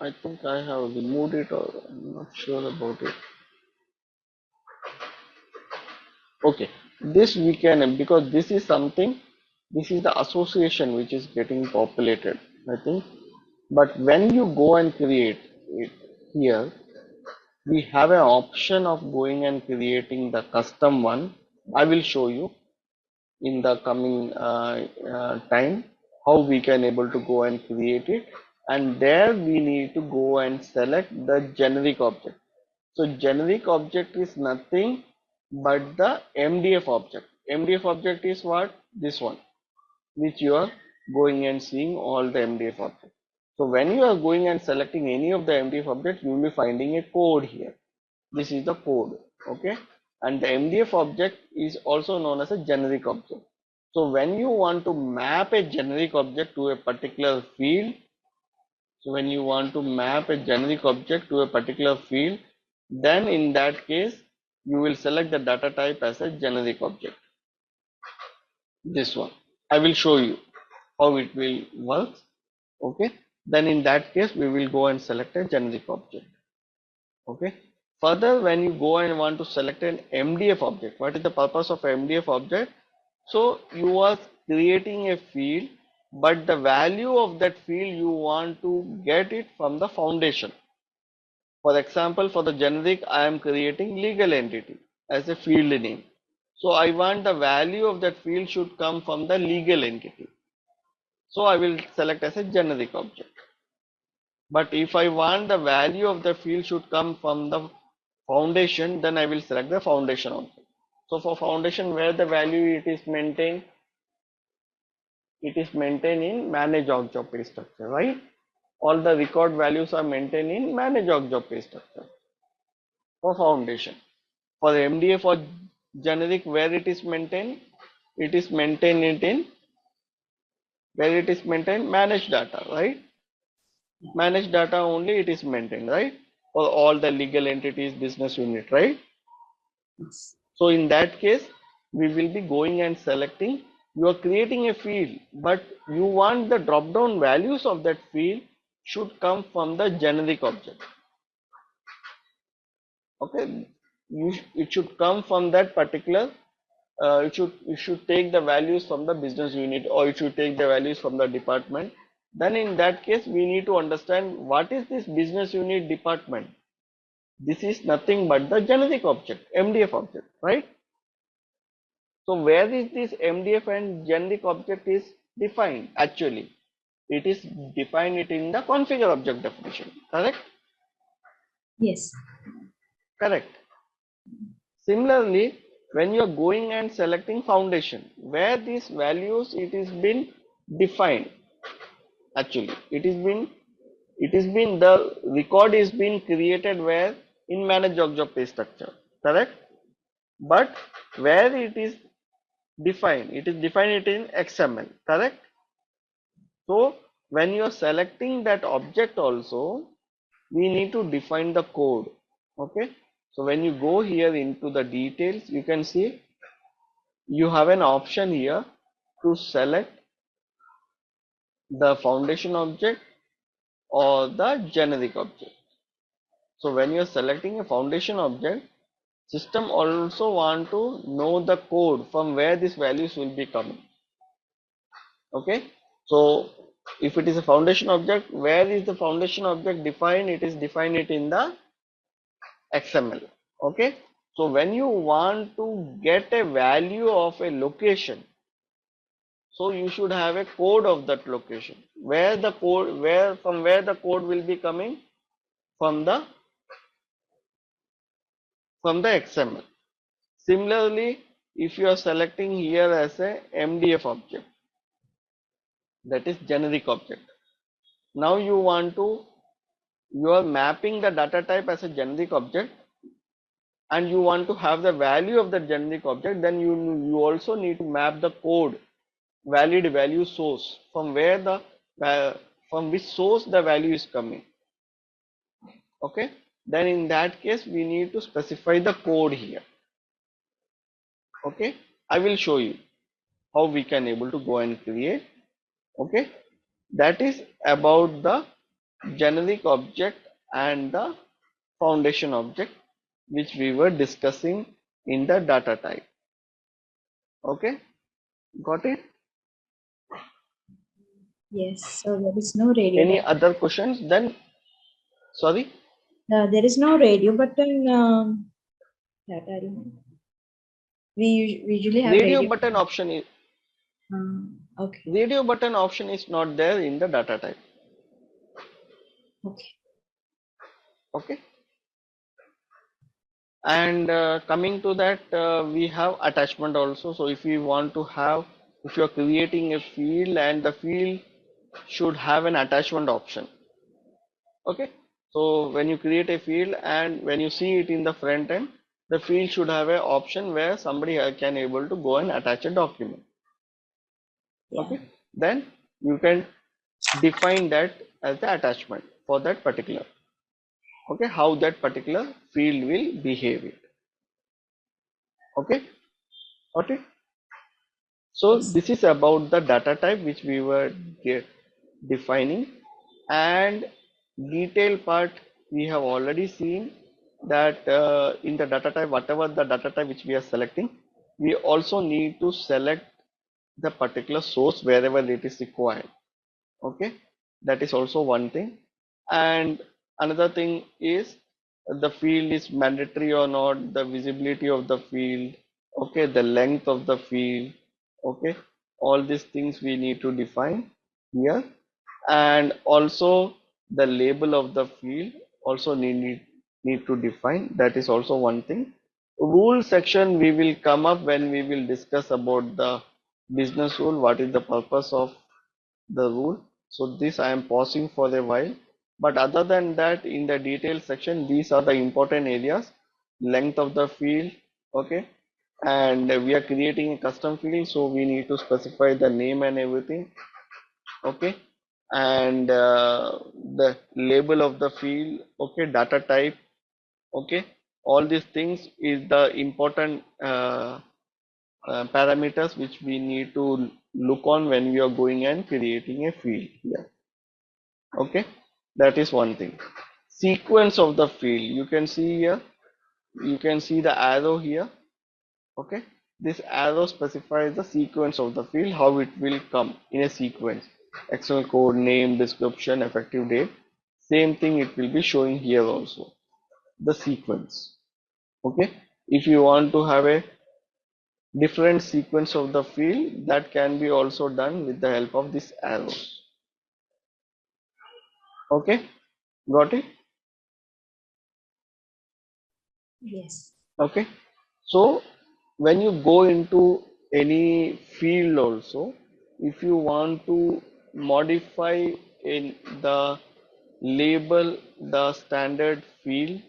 I think I have removed it or I'm not sure about it. Okay, this we can, because this is something, this is the association which is getting populated, I think. But when you go and create it here, we have an option of going and creating the custom one. I will show you in the coming time how we can able to go and create it and there we need to go and select the generic object. So generic object is nothing but the MDF object. MDF object is what? This one, which you are going and seeing all the MDF objects. So when you are going and selecting any of the MDF objects, you will be finding a code here. This is the code, okay? And the MDF object is also known as a generic object. So when you want to map a generic object to a particular field, then in that case, you will select the data type as a generic object. This one, I will show you how it will work, okay? Then in that case, we will go and select a generic object, okay? Further, when you go and want to select an MDF object, what is the purpose of MDF object? So you are creating a field, but the value of that field you want to get it from the foundation. For example, for the generic, I am creating legal entity as a field name. So I want the value of that field should come from the legal entity. So I will select as a generic object. But if I want the value of the field should come from the foundation, then I will select the foundation object. So for foundation, where the value it is maintained in manage org job pay structure, right? All the record values are maintained in manage org job pay structure for foundation. For MDF or generic, where it is maintained? It is maintained in where it is maintained manage data, right? Manage data only it is maintained, right? For all the legal entities, business unit, right? Yes. So in that case, we will be going and selecting. You are creating a field, but you want the drop down values of that field should come from the generic object. Okay, it should come from that particular. You should take the values from the business unit, or you should take the values from the department. Then in that case, we need to understand what is this business unit department. This is nothing but the generic object, MDF object, right? So where is this MDF and generic object is defined? Actually, it is defined it in the configure object definition, correct? Yes. Correct. Similarly, when you are going and selecting foundation, where these values it is been defined, actually it is been the record is being created where in manage org job pay structure, correct? But where it is defined it in XML, correct? So when you are selecting that object also, we need to define the code, okay? So when you go here into the details, you can see you have an option here to select the foundation object or the generic object. So when you are selecting a foundation object, system also want to know the code from where these values will be coming, okay? So if it is a foundation object, where is the foundation object defined? It is defined it in the XML, okay? So when you want to get a value of a location, so you should have a code of that location. Where the code will be coming? From the XML. Similarly, if you are selecting here as a MDF object, that is generic object. Now you are mapping the data type as a generic object, and you want to have the value of the generic object, then you also need to map the code valid value source from which source the value is coming, okay? Then in that case we need to specify the code here, okay? I will show you how we can able to go and create, okay? That is about the generic object and the foundation object which we were discussing in the data type, okay? Got it? Yes. So there is no radio. Any other questions? Then sorry, There is no radio button. Data remote. We usually have radio button option is okay. radio button option is not there in the data type. Okay. Okay. And coming to that, we have attachment also. So if you want to have, if you're creating a field and the field should have an attachment option. Okay. So when you create a field and when you see it in the front end, the field should have an option where somebody can able to go and attach a document. Yeah. Okay. Then you can define that as the attachment for that particular. Okay. How that particular field will behave it. Okay. Okay. So Yes. this is about the data type which we were defining, and detail part we have already seen that in the data type, whatever the data type which we are selecting, we also need to select the particular source wherever it is required. Okay, that is also one thing. And another thing is the field is mandatory or not, the visibility of the field, okay, the length of the field, okay, all these things we need to define here. And also the label of the field also need to define, that is also one thing. Rule section we will come up when we will discuss about the business rule, what is the purpose of the rule. So this I am pausing for a while, but other than that, in the detail section, these are the important areas: length of the field, okay, and we are creating a custom field, so we need to specify the name and everything, okay, and the label of the field, okay, data type, okay, all these things is the important parameters which we need to look on when we are going and creating a field here. Okay, that is one thing. Sequence of the field, you can see here, you can see the arrow here. Okay, this arrow specifies the sequence of the field, how it will come in a sequence: external code, name, description, effective date. Same thing it will be showing here also, the sequence. Okay, if you want to have a different sequence of the field, that can be also done with the help of this arrows. Okay, got it? Yes. Okay, so when you go into any field also, if you want to modify in the label, the standard field,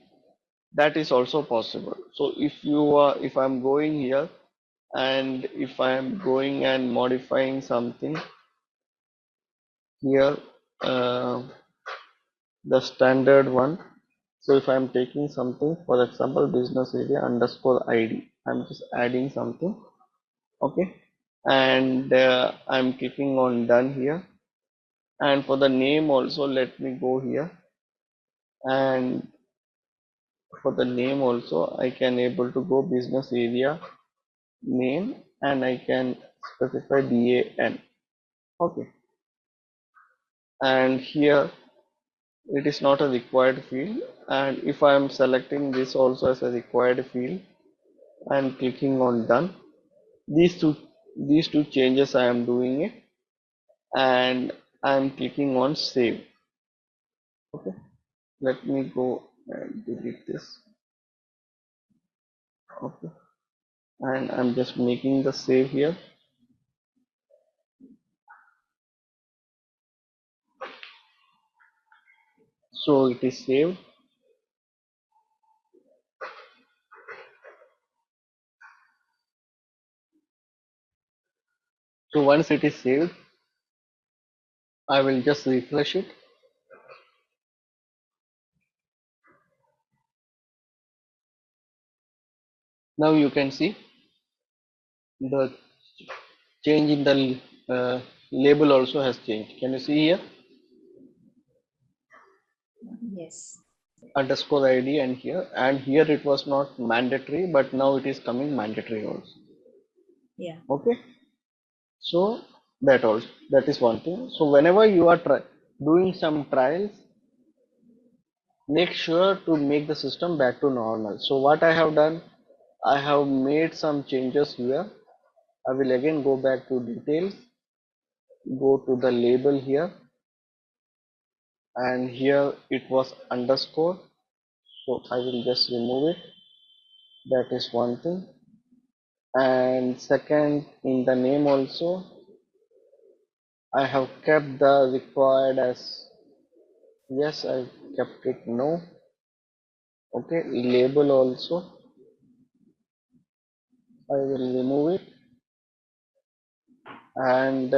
that is also possible. So if I'm going here and if I am going and modifying something here, the standard one. So if I'm taking something, for example, business area underscore ID, I'm just adding something, okay, and I'm clicking on done here. And for the name also, let me go here, and for the name also, I can able to go business area name, and I can specify DAN, okay, and here it is not a required field, and if I am selecting this also as a required field and clicking on done, these two changes I am doing it, and I am clicking on save. Okay, let me go and delete this. Okay, and I'm just making the save here. So it is saved. So once it is saved, I will just refresh it. Now you can see the change in the label also has changed. Can you see here? Yes. Underscore ID, and here it was not mandatory, but now it is coming mandatory also. Yeah. Okay, so that is one thing. So whenever you are doing some trials, make sure to make the system back to normal. So what I have done, I have made some changes here. I will again go back to details, go to the label here, and here it was underscore, so I will just remove it. That is one thing. And second, in the name also I have kept the required as yes, I kept it no. Okay, label also I will remove it. And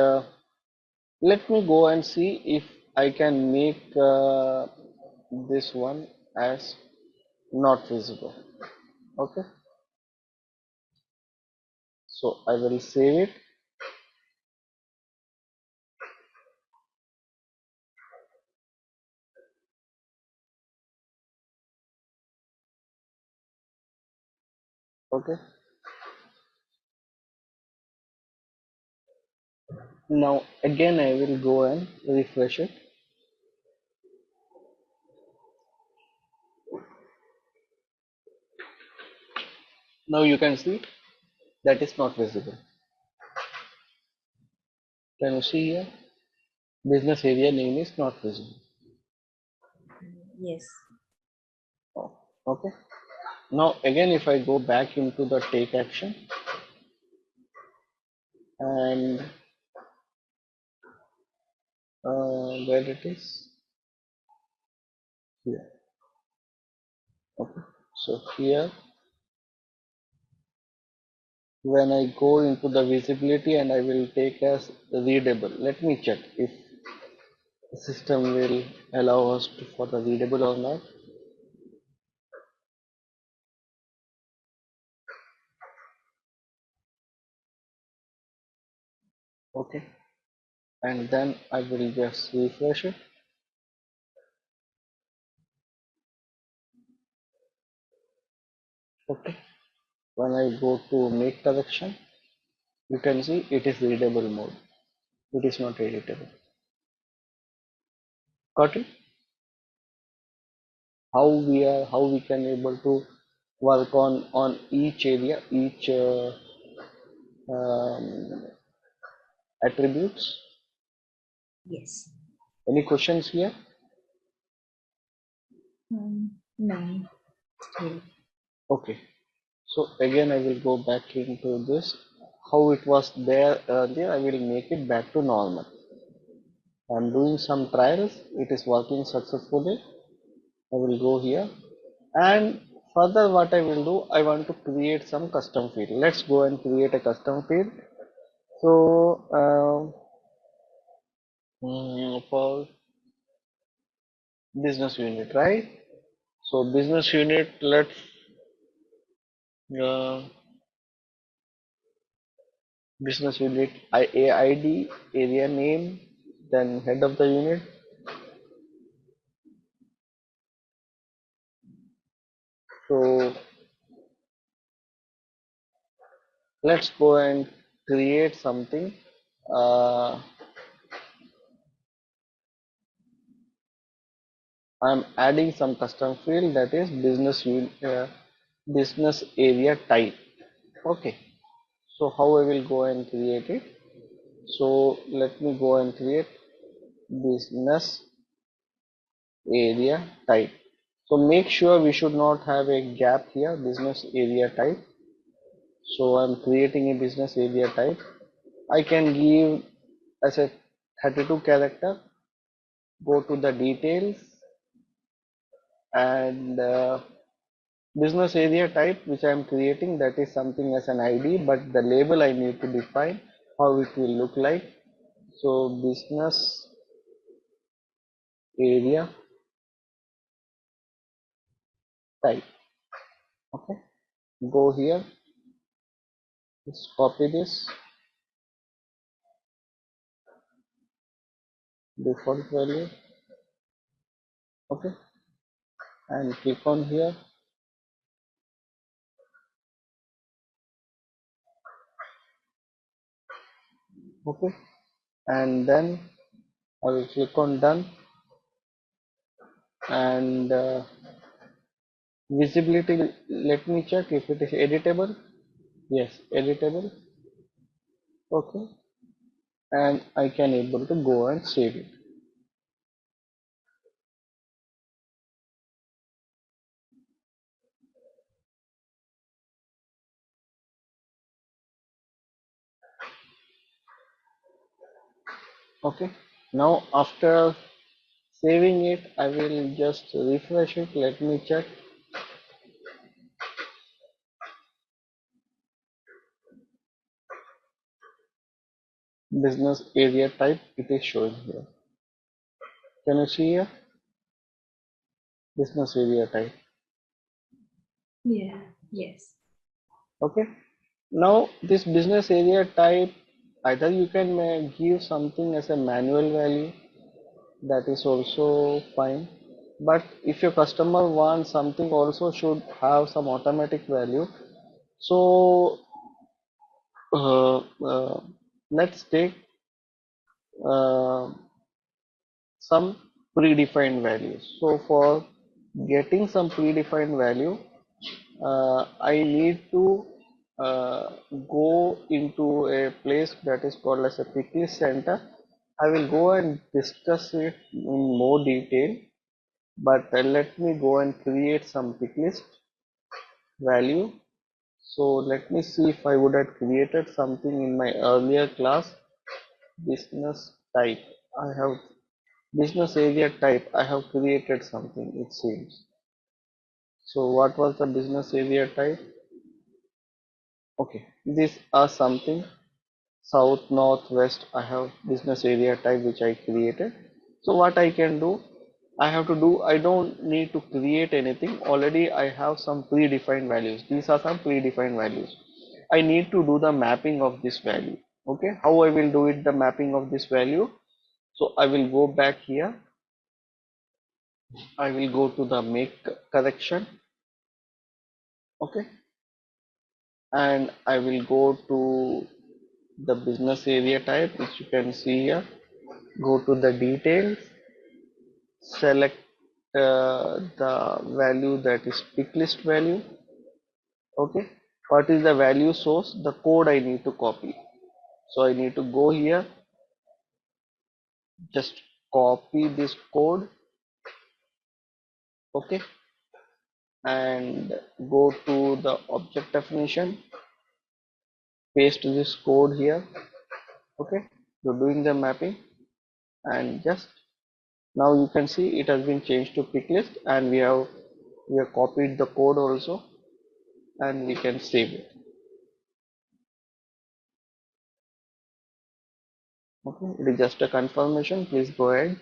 let me go and see if I can make this one as not visible. Okay, so I will save it. Okay, now again I will go and refresh it. Now you can see that is not visible. Can you see here? Business area name is not visible. Yes. Oh, okay. Now again, if I go back into the take action and where it is here. Okay. So here, when I go into the visibility and I will take as readable. Let me check if the system will allow us to for the readable or not. Okay. And then I will just refresh it. Okay. When I go to make correction, you can see it is readable mode. It is not editable. Got it? How we can able to work on each area, each um, attributes. Yes. Any questions here? No. Still. Okay. So again, I will go back into this. How it was there earlier, I will make it back to normal. I'm doing some trials. It is working successfully. I will go here. And further what I will do, I want to create some custom field. Let's go and create a custom field. So for business unit, right? So business unit, let's uh, business unit ID, area name, then head of the unit. So let's go and create something. I'm adding some custom field, that is business area type. Okay. So how I will go and create it? So let me go and create business area type. So make sure we should not have a gap here, business area type. So I'm creating a business area type. I can give as a 32 character, go to the details, and business area type which I am creating, that is something as an ID, but the label I need to define how it will look like. So business area type. Okay, go here, just copy this default value. Okay, and click on here. Okay, and then I will click on done, and visibility, let me check if it is editable. Yes, editable. Okay, and I can able to go and save it. Okay, now after saving it, I will just refresh it. Let me check. Business area type, it is showing here. Can you see here? Business area type. Yeah. Yes. Okay, now this business area type, either you can give something as a manual value, that is also fine. But if your customer wants something also should have some automatic value. So uh, uh, let's take uh, some predefined values. So for getting some predefined value, I need to go into a place that is called as a picklist center. I will go and discuss it in more detail, but let me go and create some picklist value. So let me see if I would have created something in my earlier class. Business type. I have business area type. I have created something, it seems. So what was the business area type? Okay, these are something south, north, west. I have business area type which I created. So what I can do, I don't need to create anything. Already I have some predefined values. These are some predefined values. I need to do the mapping of this value. Okay, how I will do it, the mapping of this value? So I will go back here. I will go to the make correction. Okay, and I will go to the business area type, which you can see here. Go to the details, select the value that is pick list value. Okay, what is the value source? The code I need to copy. So I need to go here, just copy this code. Okay, and go to the object definition, paste this code here. Okay, so doing the mapping, and just now you can see it has been changed to pick list, and we have copied the code also, and we can save it. Okay, it is just a confirmation. Please go ahead.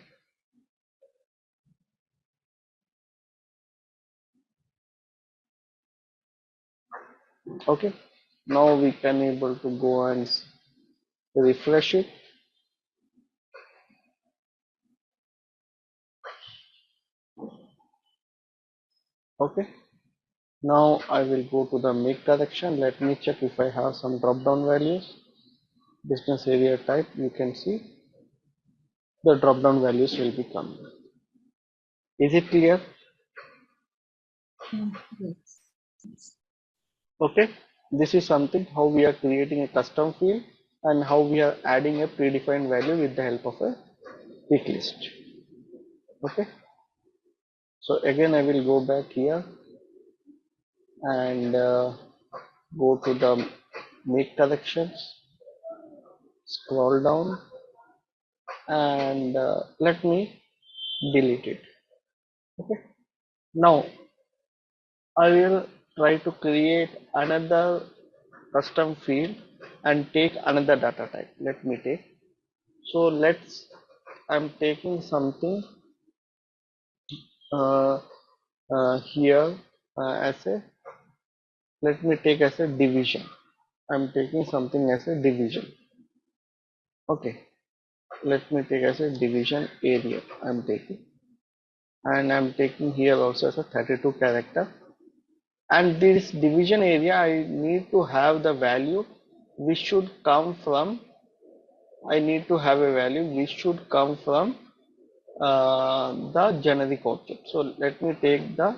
Okay, now we can able to go and refresh it. Okay, now I will go to the make correction. Let me check if I have some drop down values. Business area type, you can see the drop down values will be coming. Is it clear? Yes. Yes. Okay, this is something how we are creating a custom field and how we are adding a predefined value with the help of a pick list. Okay, so again I will go back here and go to the make corrections, scroll down, and let me delete it. Okay, now I will try to create another custom field and take another data type. Let me take, so I'm taking something uh, here as a, let me take as a division. I'm taking something as a division. Okay, let me take as a division area. I'm taking, and I'm taking here also as a 32 character. And this division area, I need to have the value which should come from, I need to have a value which should come from the generic object. So let me take the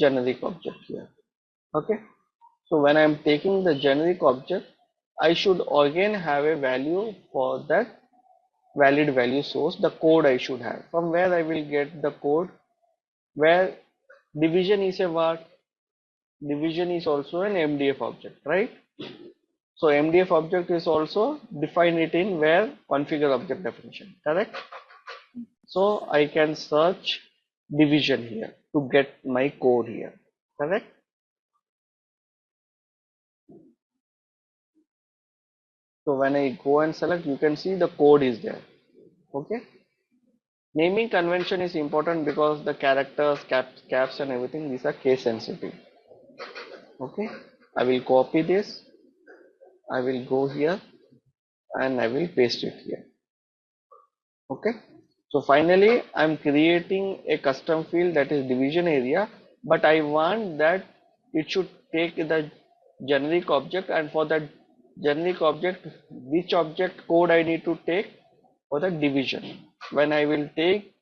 generic object here. Okay, so when I'm taking the generic object, I should again have a value for that valid value source, the code I should have. From where I will get the code? Where division is a what? Division is also an MDF object, right? So MDF object is also define it in where configure object definition, correct? So I can search division here to get my code here, correct? So when I go and select, you can see the code is there. Okay. Naming convention is important because the characters, caps and everything, these are case sensitive. Okay. I will copy this. I will go here and I will paste it here. Okay. So finally, I'm creating a custom field that is division area, but I want that it should take the generic object, and for that generic object, which object code I need to take for the division. When I will take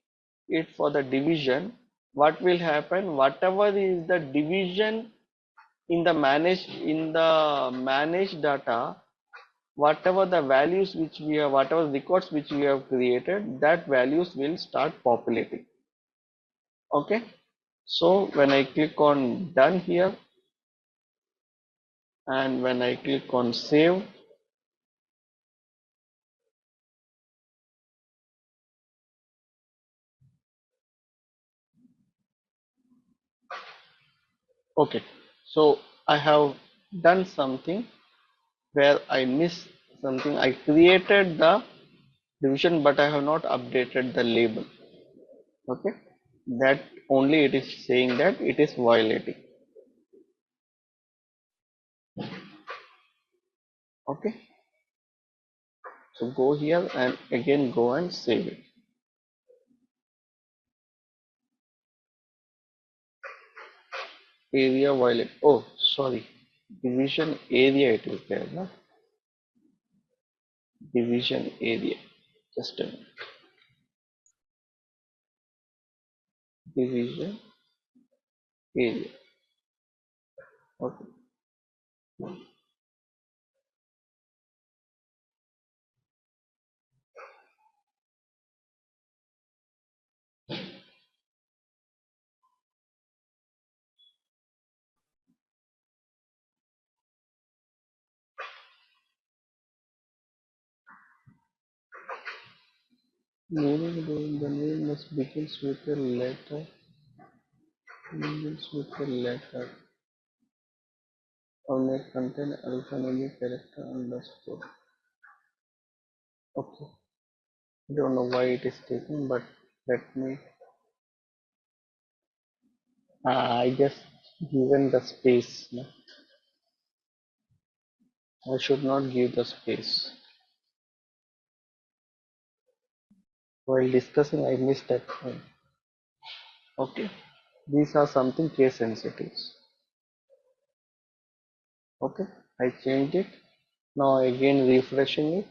it for the division, what will happen? Whatever is the division in the managed data, whatever the values which we have, whatever records which we have created, that values will start populating. Okay. So when I click on done here and when I click on save, okay, so I have done something where I missed something. I created the division, but I have not updated the label. Okay, that only it is saying that it is violating. Okay, so go here and again go and save it. Area violate. Oh, sorry, division area it is there, no? Division area. Just a minute. Division area. Okay. Meaning the name must begins with a letter. Begins with a letter. Or may contain alphanumeric character underscore. Okay. I don't know why it is taking, but let me. I just given the space. No? I should not give the space. While discussing, I missed that point. Okay. These are something case sensitives. Okay. I changed it. Now again refreshing it.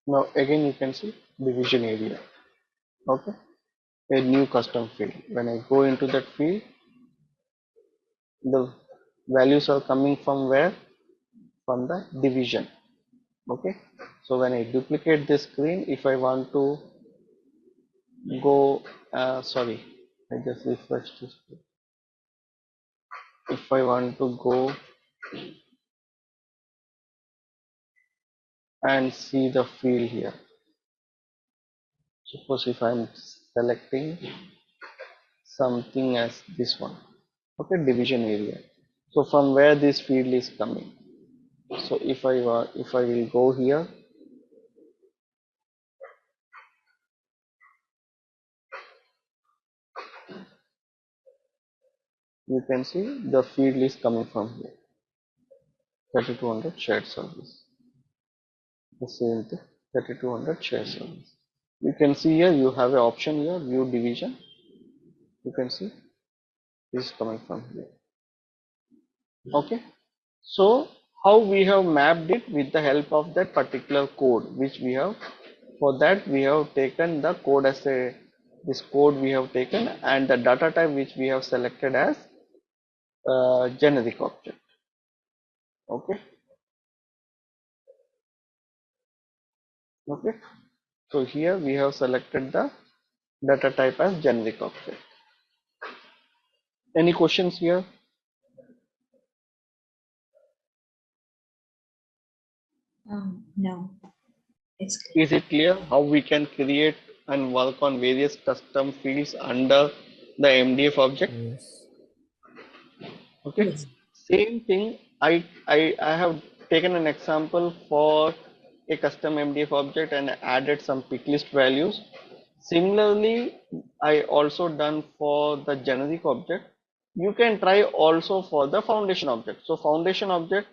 Now again you can see division area. Okay. A new custom field. When I go into that field, the values are coming from where? From the division. Okay. So when I duplicate this screen, if I want to go, sorry, I just refreshed this. If I want to go and see the field here, suppose if I'm selecting something as this one, okay, division area. So from where this field is coming. So if I will go here, you can see the field is coming from here. 3200 shared service. The same thing, 3200 shared service. You can see here you have an option here, view division. You can see this is coming from here. Okay. So how we have mapped it with the help of that particular code which we have. For that we have taken the code as a this code we have taken and the data type which we have selected as generic object. Okay. Okay. So here we have selected the data type as generic object. Any questions here? No, it's clear. Is it clear how we can create and work on various custom fields under the MDF object? Yes. Okay. Yes. Same thing. I have taken an example for a custom MDF object and added some pick list values. Similarly, I also done for the generic object. You can try also for the foundation object. So foundation object,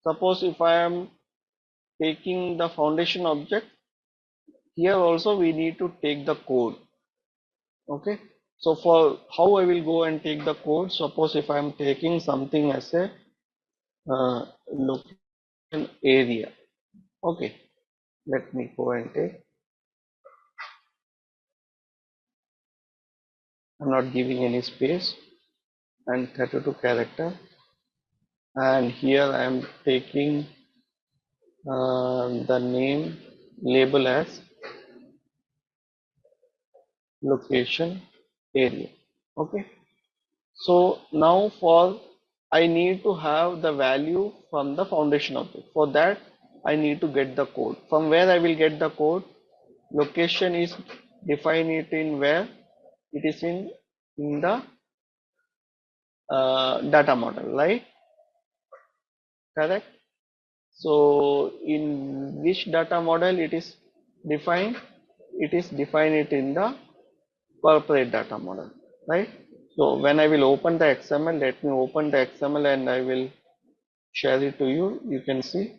suppose if I am taking the foundation object, here also we need to take the code. Okay. So for how I will go and take the code, suppose if I am taking something as a location area. Okay. Let me go and take. I'm not giving any space and 32 character. And here I am taking the name label as location area. Okay. So now for I need to have the value from the foundation object. For that I need to get the code. From where I will get the code? Location is define it in where? It is in the data model, right? Correct. So in which data model it is defined? It is defined it in the corporate data model, right? So when I will open the XML, let me open the XML and I will share it to you. You can see.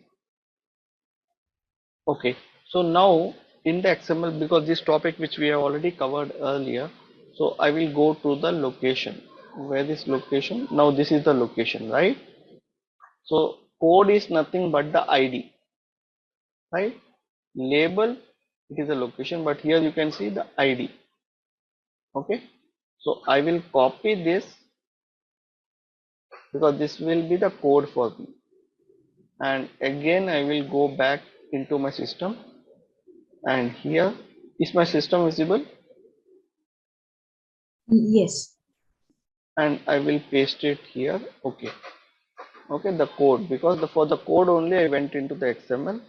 Okay. So now in the XML, because this topic which we have already covered earlier, so I will go to the location. Where is location? Now this is the location, right? So code is nothing but the ID, right? Label, it is a location, but here you can see the ID. Okay. So I will copy this because this will be the code for me. And again, I will go back into my system. And here is my system visible. Yes. And I will paste it here. Okay. Okay, the code, because for the code only I went into the XML.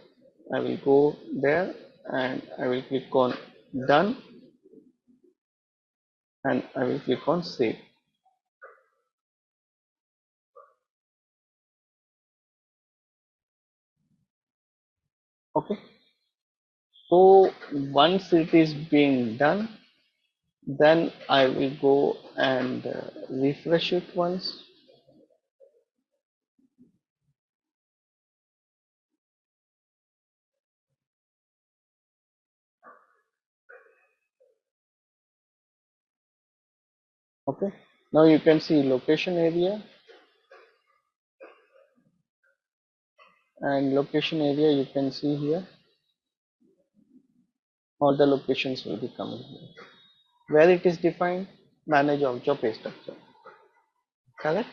I will go there and I will click on done and I will click on save. Okay. So once it is being done, then I will go and refresh it once. Okay. Now you can see location area, and location area you can see here all the locations will be coming here. Where it is defined, manage object pay structure. Correct?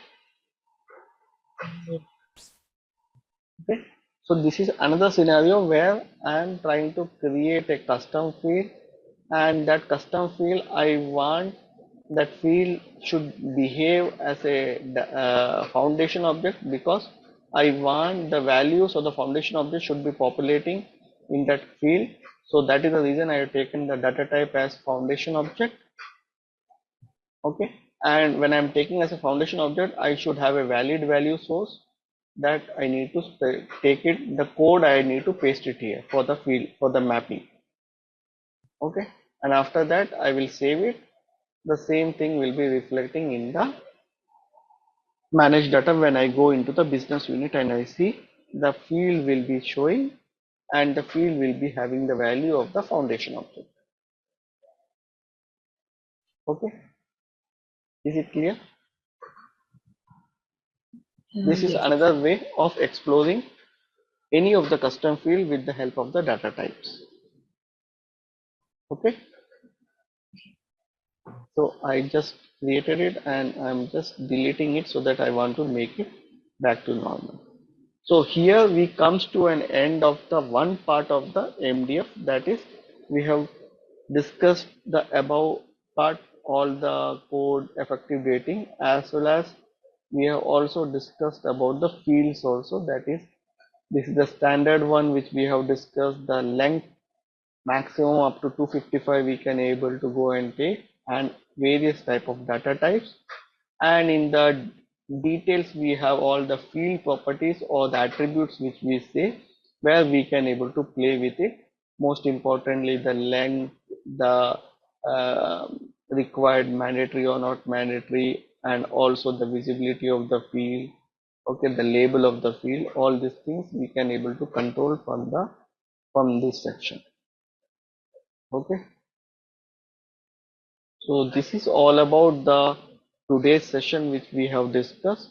Okay. So this is another scenario where I am trying to create a custom field, and that custom field I want that field should behave as a foundation object, because I want the values of the foundation object should be populating in that field. So that is the reason I have taken the data type as foundation object. Okay. And when I'm taking as a foundation object, I should have a valid value source that I need to take it, the code I need to paste it here for the field, for the mapping. Okay. And after that I will save it. The same thing will be reflecting in the manage data when I go into the business unit and I see the field will be showing and the field will be having the value of the foundation object. Okay. Is it clear? This is Yes. another way of exploring any of the custom field with the help of the data types. Okay. So I just created it and I'm just deleting it so that I want to make it back to normal. So here we comes to an end of the one part of the MDF, that is we have discussed the above part all the code effective dating, as well as we have also discussed about the fields also. That is, this is the standard one which we have discussed, the length maximum up to 255 we can able to go and take, and various type of data types. And in the details we have all the field properties or the attributes which we say, where we can able to play with it. Most importantly, the length, the uh, required mandatory or not mandatory, and also the visibility of the field, okay, the label of the field. All these things we can able to control from this section. Okay, so this is all about the today's session which we have discussed.